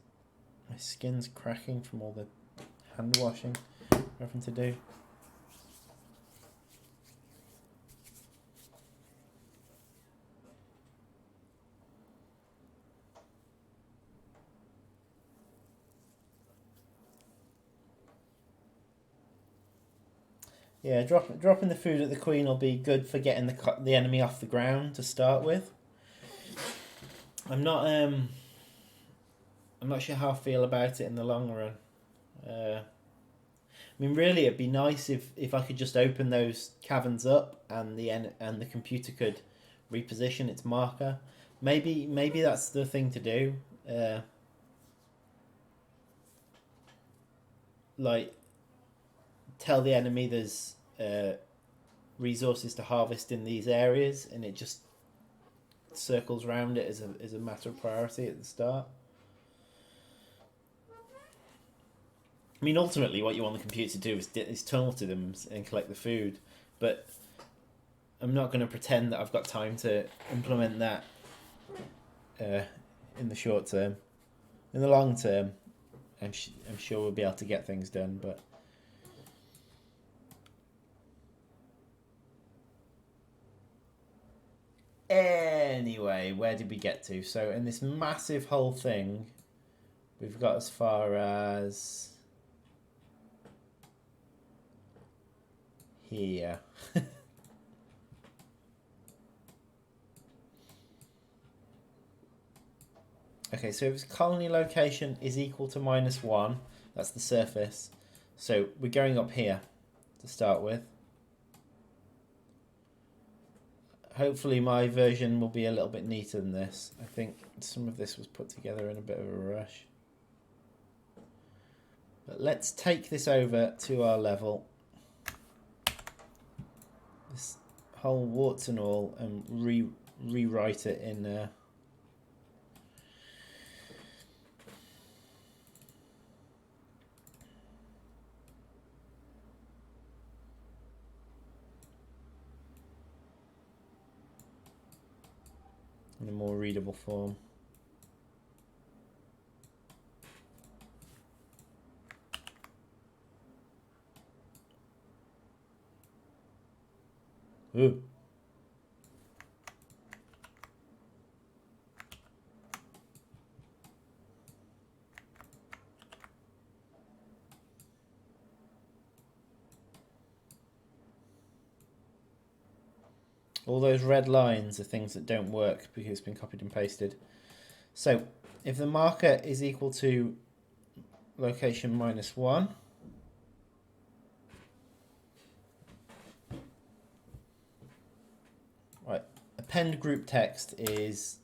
my skin's cracking from all the hand washing I'm having to do. Yeah, dropping the food at the queen will be good for getting the enemy off the ground to start with. I'm not sure how I feel about it in the long run. I mean, really, it'd be nice if I could just open those caverns up and the computer could reposition its marker. Maybe that's the thing to do. Like, tell the enemy there's resources to harvest in these areas, and it just circles around it as a matter of priority at the start. I mean, ultimately, what you want the computer to do is tunnel to them and collect the food, but I'm not going to pretend that I've got time to implement that in the short term. In the long term, I'm sure we'll be able to get things done, but anyway, where did we get to? So in this massive whole thing, we've got as far as here. Okay, so if colony location is equal to -1, that's the surface. So we're going up here to start with. Hopefully my version will be a little bit neater than this. I think some of this was put together in a bit of a rush. But let's take this over to our level. This whole warts and all, and rewrite it in in a more readable form. Ooh. All those red lines are things that don't work because it's been copied and pasted. So if the marker is equal to location -1, right, append group text is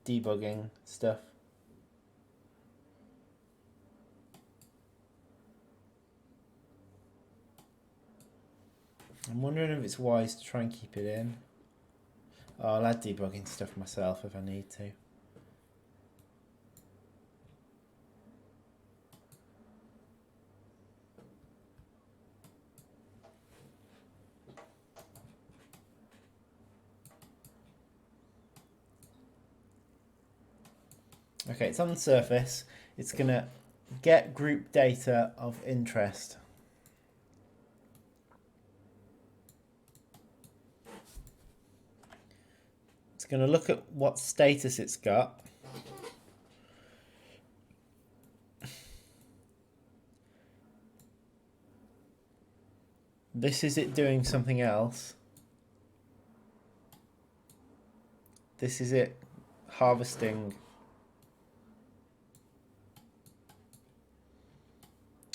debugging stuff. I'm wondering if it's wise to try and keep it in. Oh, I'll add debugging stuff myself if I need to. Okay, it's on the surface. It's going to get group data of interest. It's going to look at what status it's got. This is it doing something else. This is it harvesting.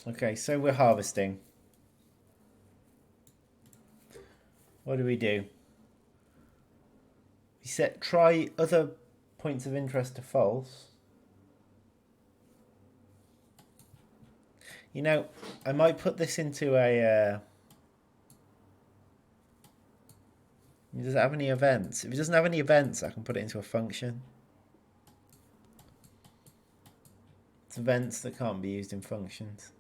Okay, so we're harvesting. What do? We set try other points of interest to false. You know, I might put this into a... does it have any events? If it doesn't have any events, I can put it into a function. It's events that can't be used in functions.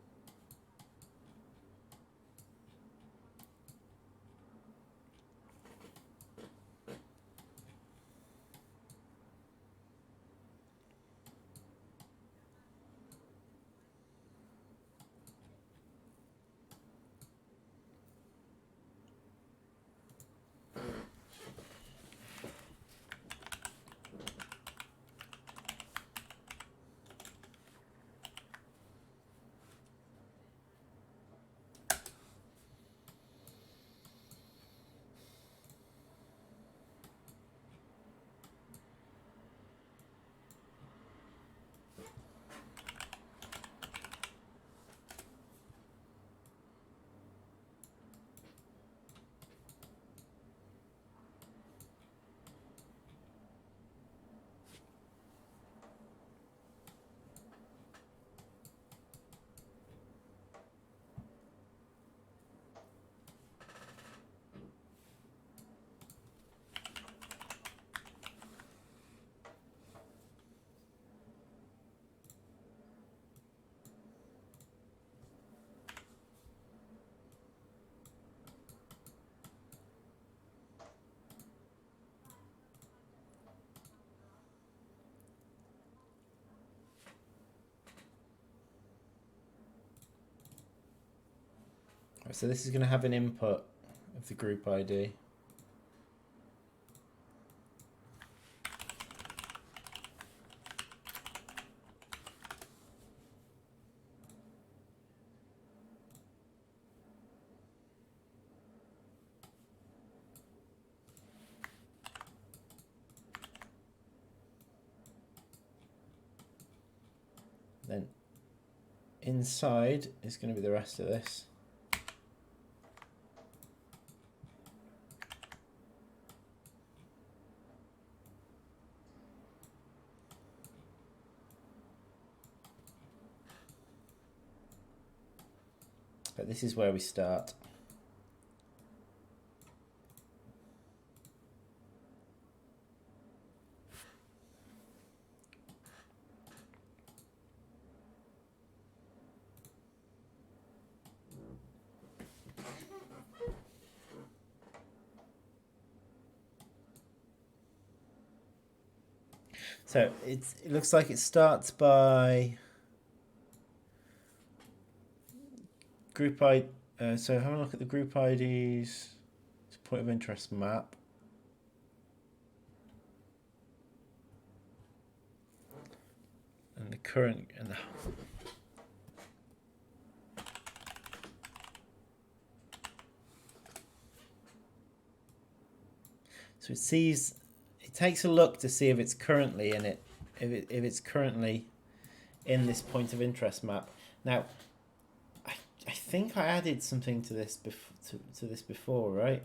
So this is going to have an input of the group ID. Then inside is going to be the rest of this. But this is where we start. So it looks like it starts by group ID. So have a look at the group IDs. It's a point of interest map. And the current and the so it takes a look to see if it's currently in it, if it's currently in this point of interest map. Now, I think I added something to this before, right?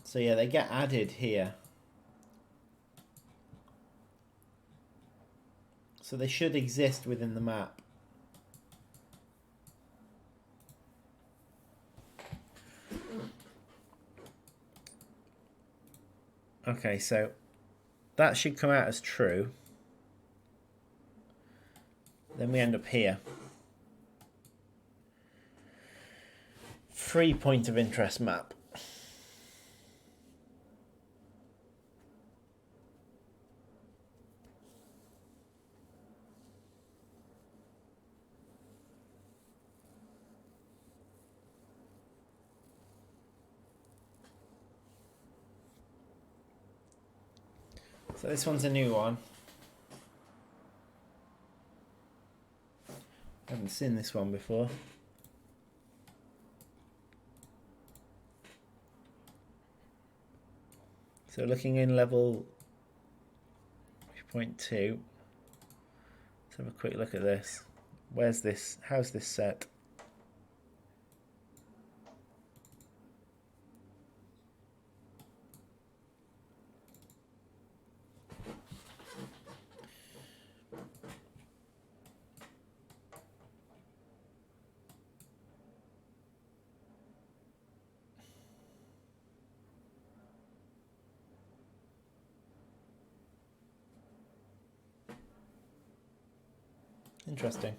So yeah, they get added here. So they should exist within the map. Okay, so that should come out as true. Then we end up here. Free point of interest map. So this one's a new one. I haven't seen this one before. So looking in level 0.2, let's have a quick look at this. Where's this? How's this set? Interesting.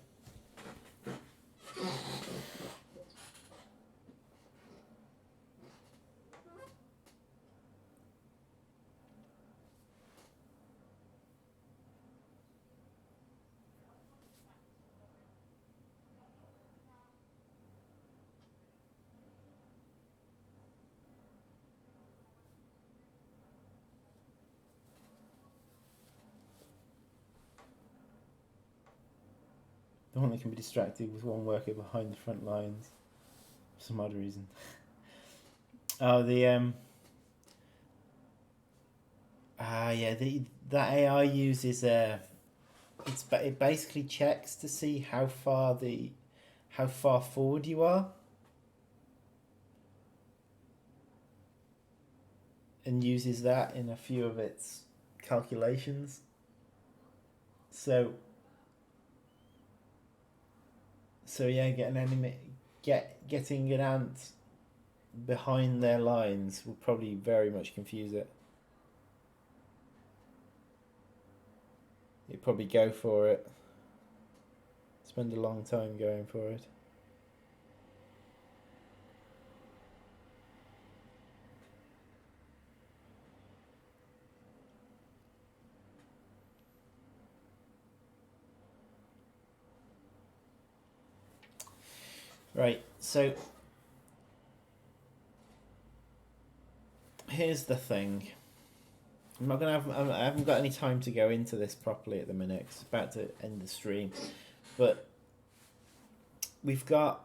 The one that can be distracted with one worker behind the front lines for some odd reason. Oh, the yeah, that AI uses it basically checks to see how far forward you are, and uses that in a few of its calculations. So yeah, getting an ant behind their lines will probably very much confuse it. You'd probably go for it. Spend a long time going for it. Right, so here's the thing. I haven't got any time to go into this properly at the minute. It's about to end the stream, but we've got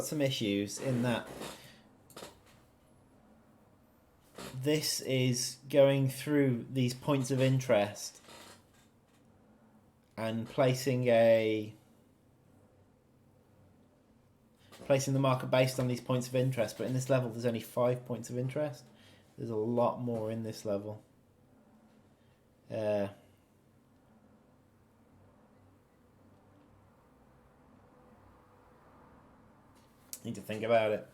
some issues in that this is going through these points of interest and placing the marker based on these points of interest. But in this level, there's only 5 points of interest. There's a lot more in this level. Need to think about it.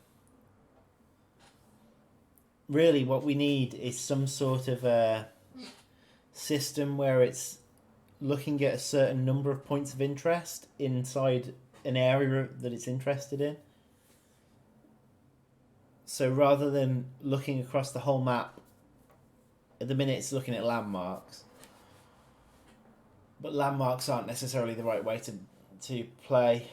Really, what we need is some sort of a system where it's looking at a certain number of points of interest inside an area that it's interested in. So rather than looking across the whole map, at the minute it's looking at landmarks. But landmarks aren't necessarily the right way to play.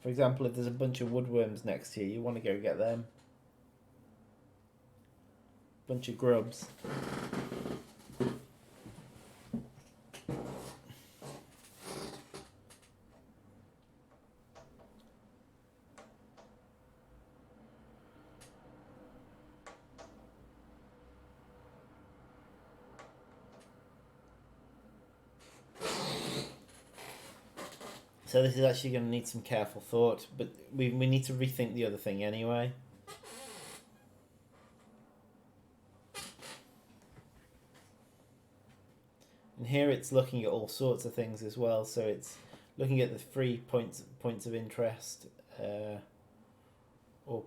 For example, if there's a bunch of woodworms next to you, you want to go get them. Bunch of grubs. So this is actually going to need some careful thought, but we need to rethink the other thing anyway. And here it's looking at all sorts of things as well. So it's looking at the 3 points of interest, or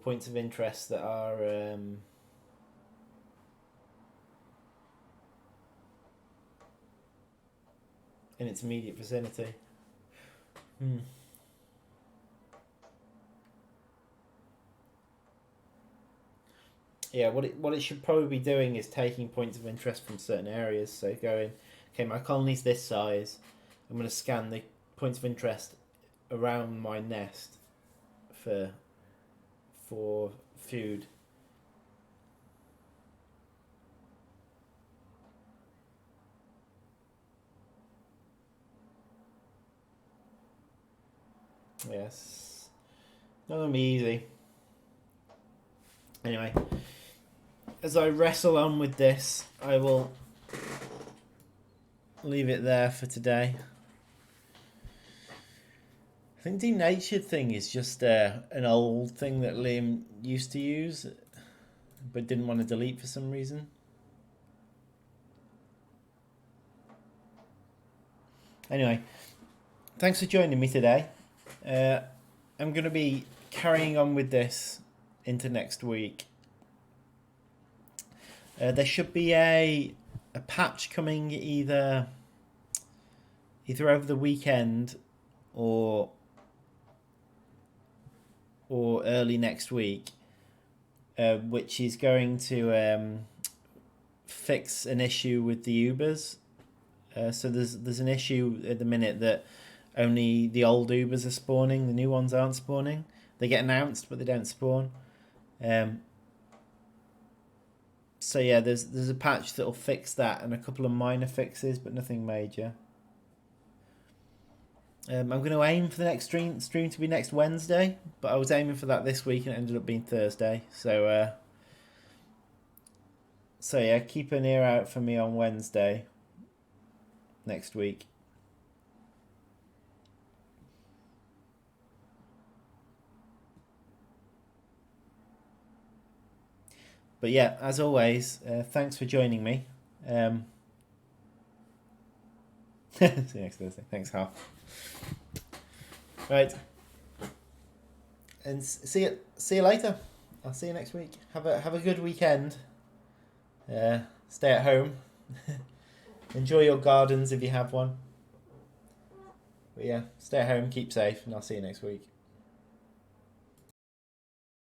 points of interest that are in its immediate vicinity. Yeah, what it should probably be doing is taking points of interest from certain areas. So going, okay, my colony's this size. I'm going to scan the points of interest around my nest for food. Yes, not gonna be easy. Anyway, as I wrestle on with this, I will leave it there for today. I think denatured thing is just an old thing that Liam used to use, but didn't want to delete for some reason. Anyway, thanks for joining me today. I'm going to be carrying on with this into next week. There should be a patch coming either over the weekend or early next week, which is going to fix an issue with the Ubers. So there's an issue at the minute that only the old Ubers are spawning, the new ones aren't spawning. They get announced, but they don't spawn. So yeah, there's a patch that'll fix that and a couple of minor fixes, but nothing major. I'm going to aim for the next stream to be next Wednesday, but I was aiming for that this week and it ended up being Thursday. So yeah, keep an ear out for me on Wednesday next week. But yeah, as always, thanks for joining me. See you next Thursday. Thanks, Hal. Right. And see you later. I'll see you next week. Have a good weekend. Stay at home. Enjoy your gardens if you have one. But yeah, stay at home, keep safe, and I'll see you next week.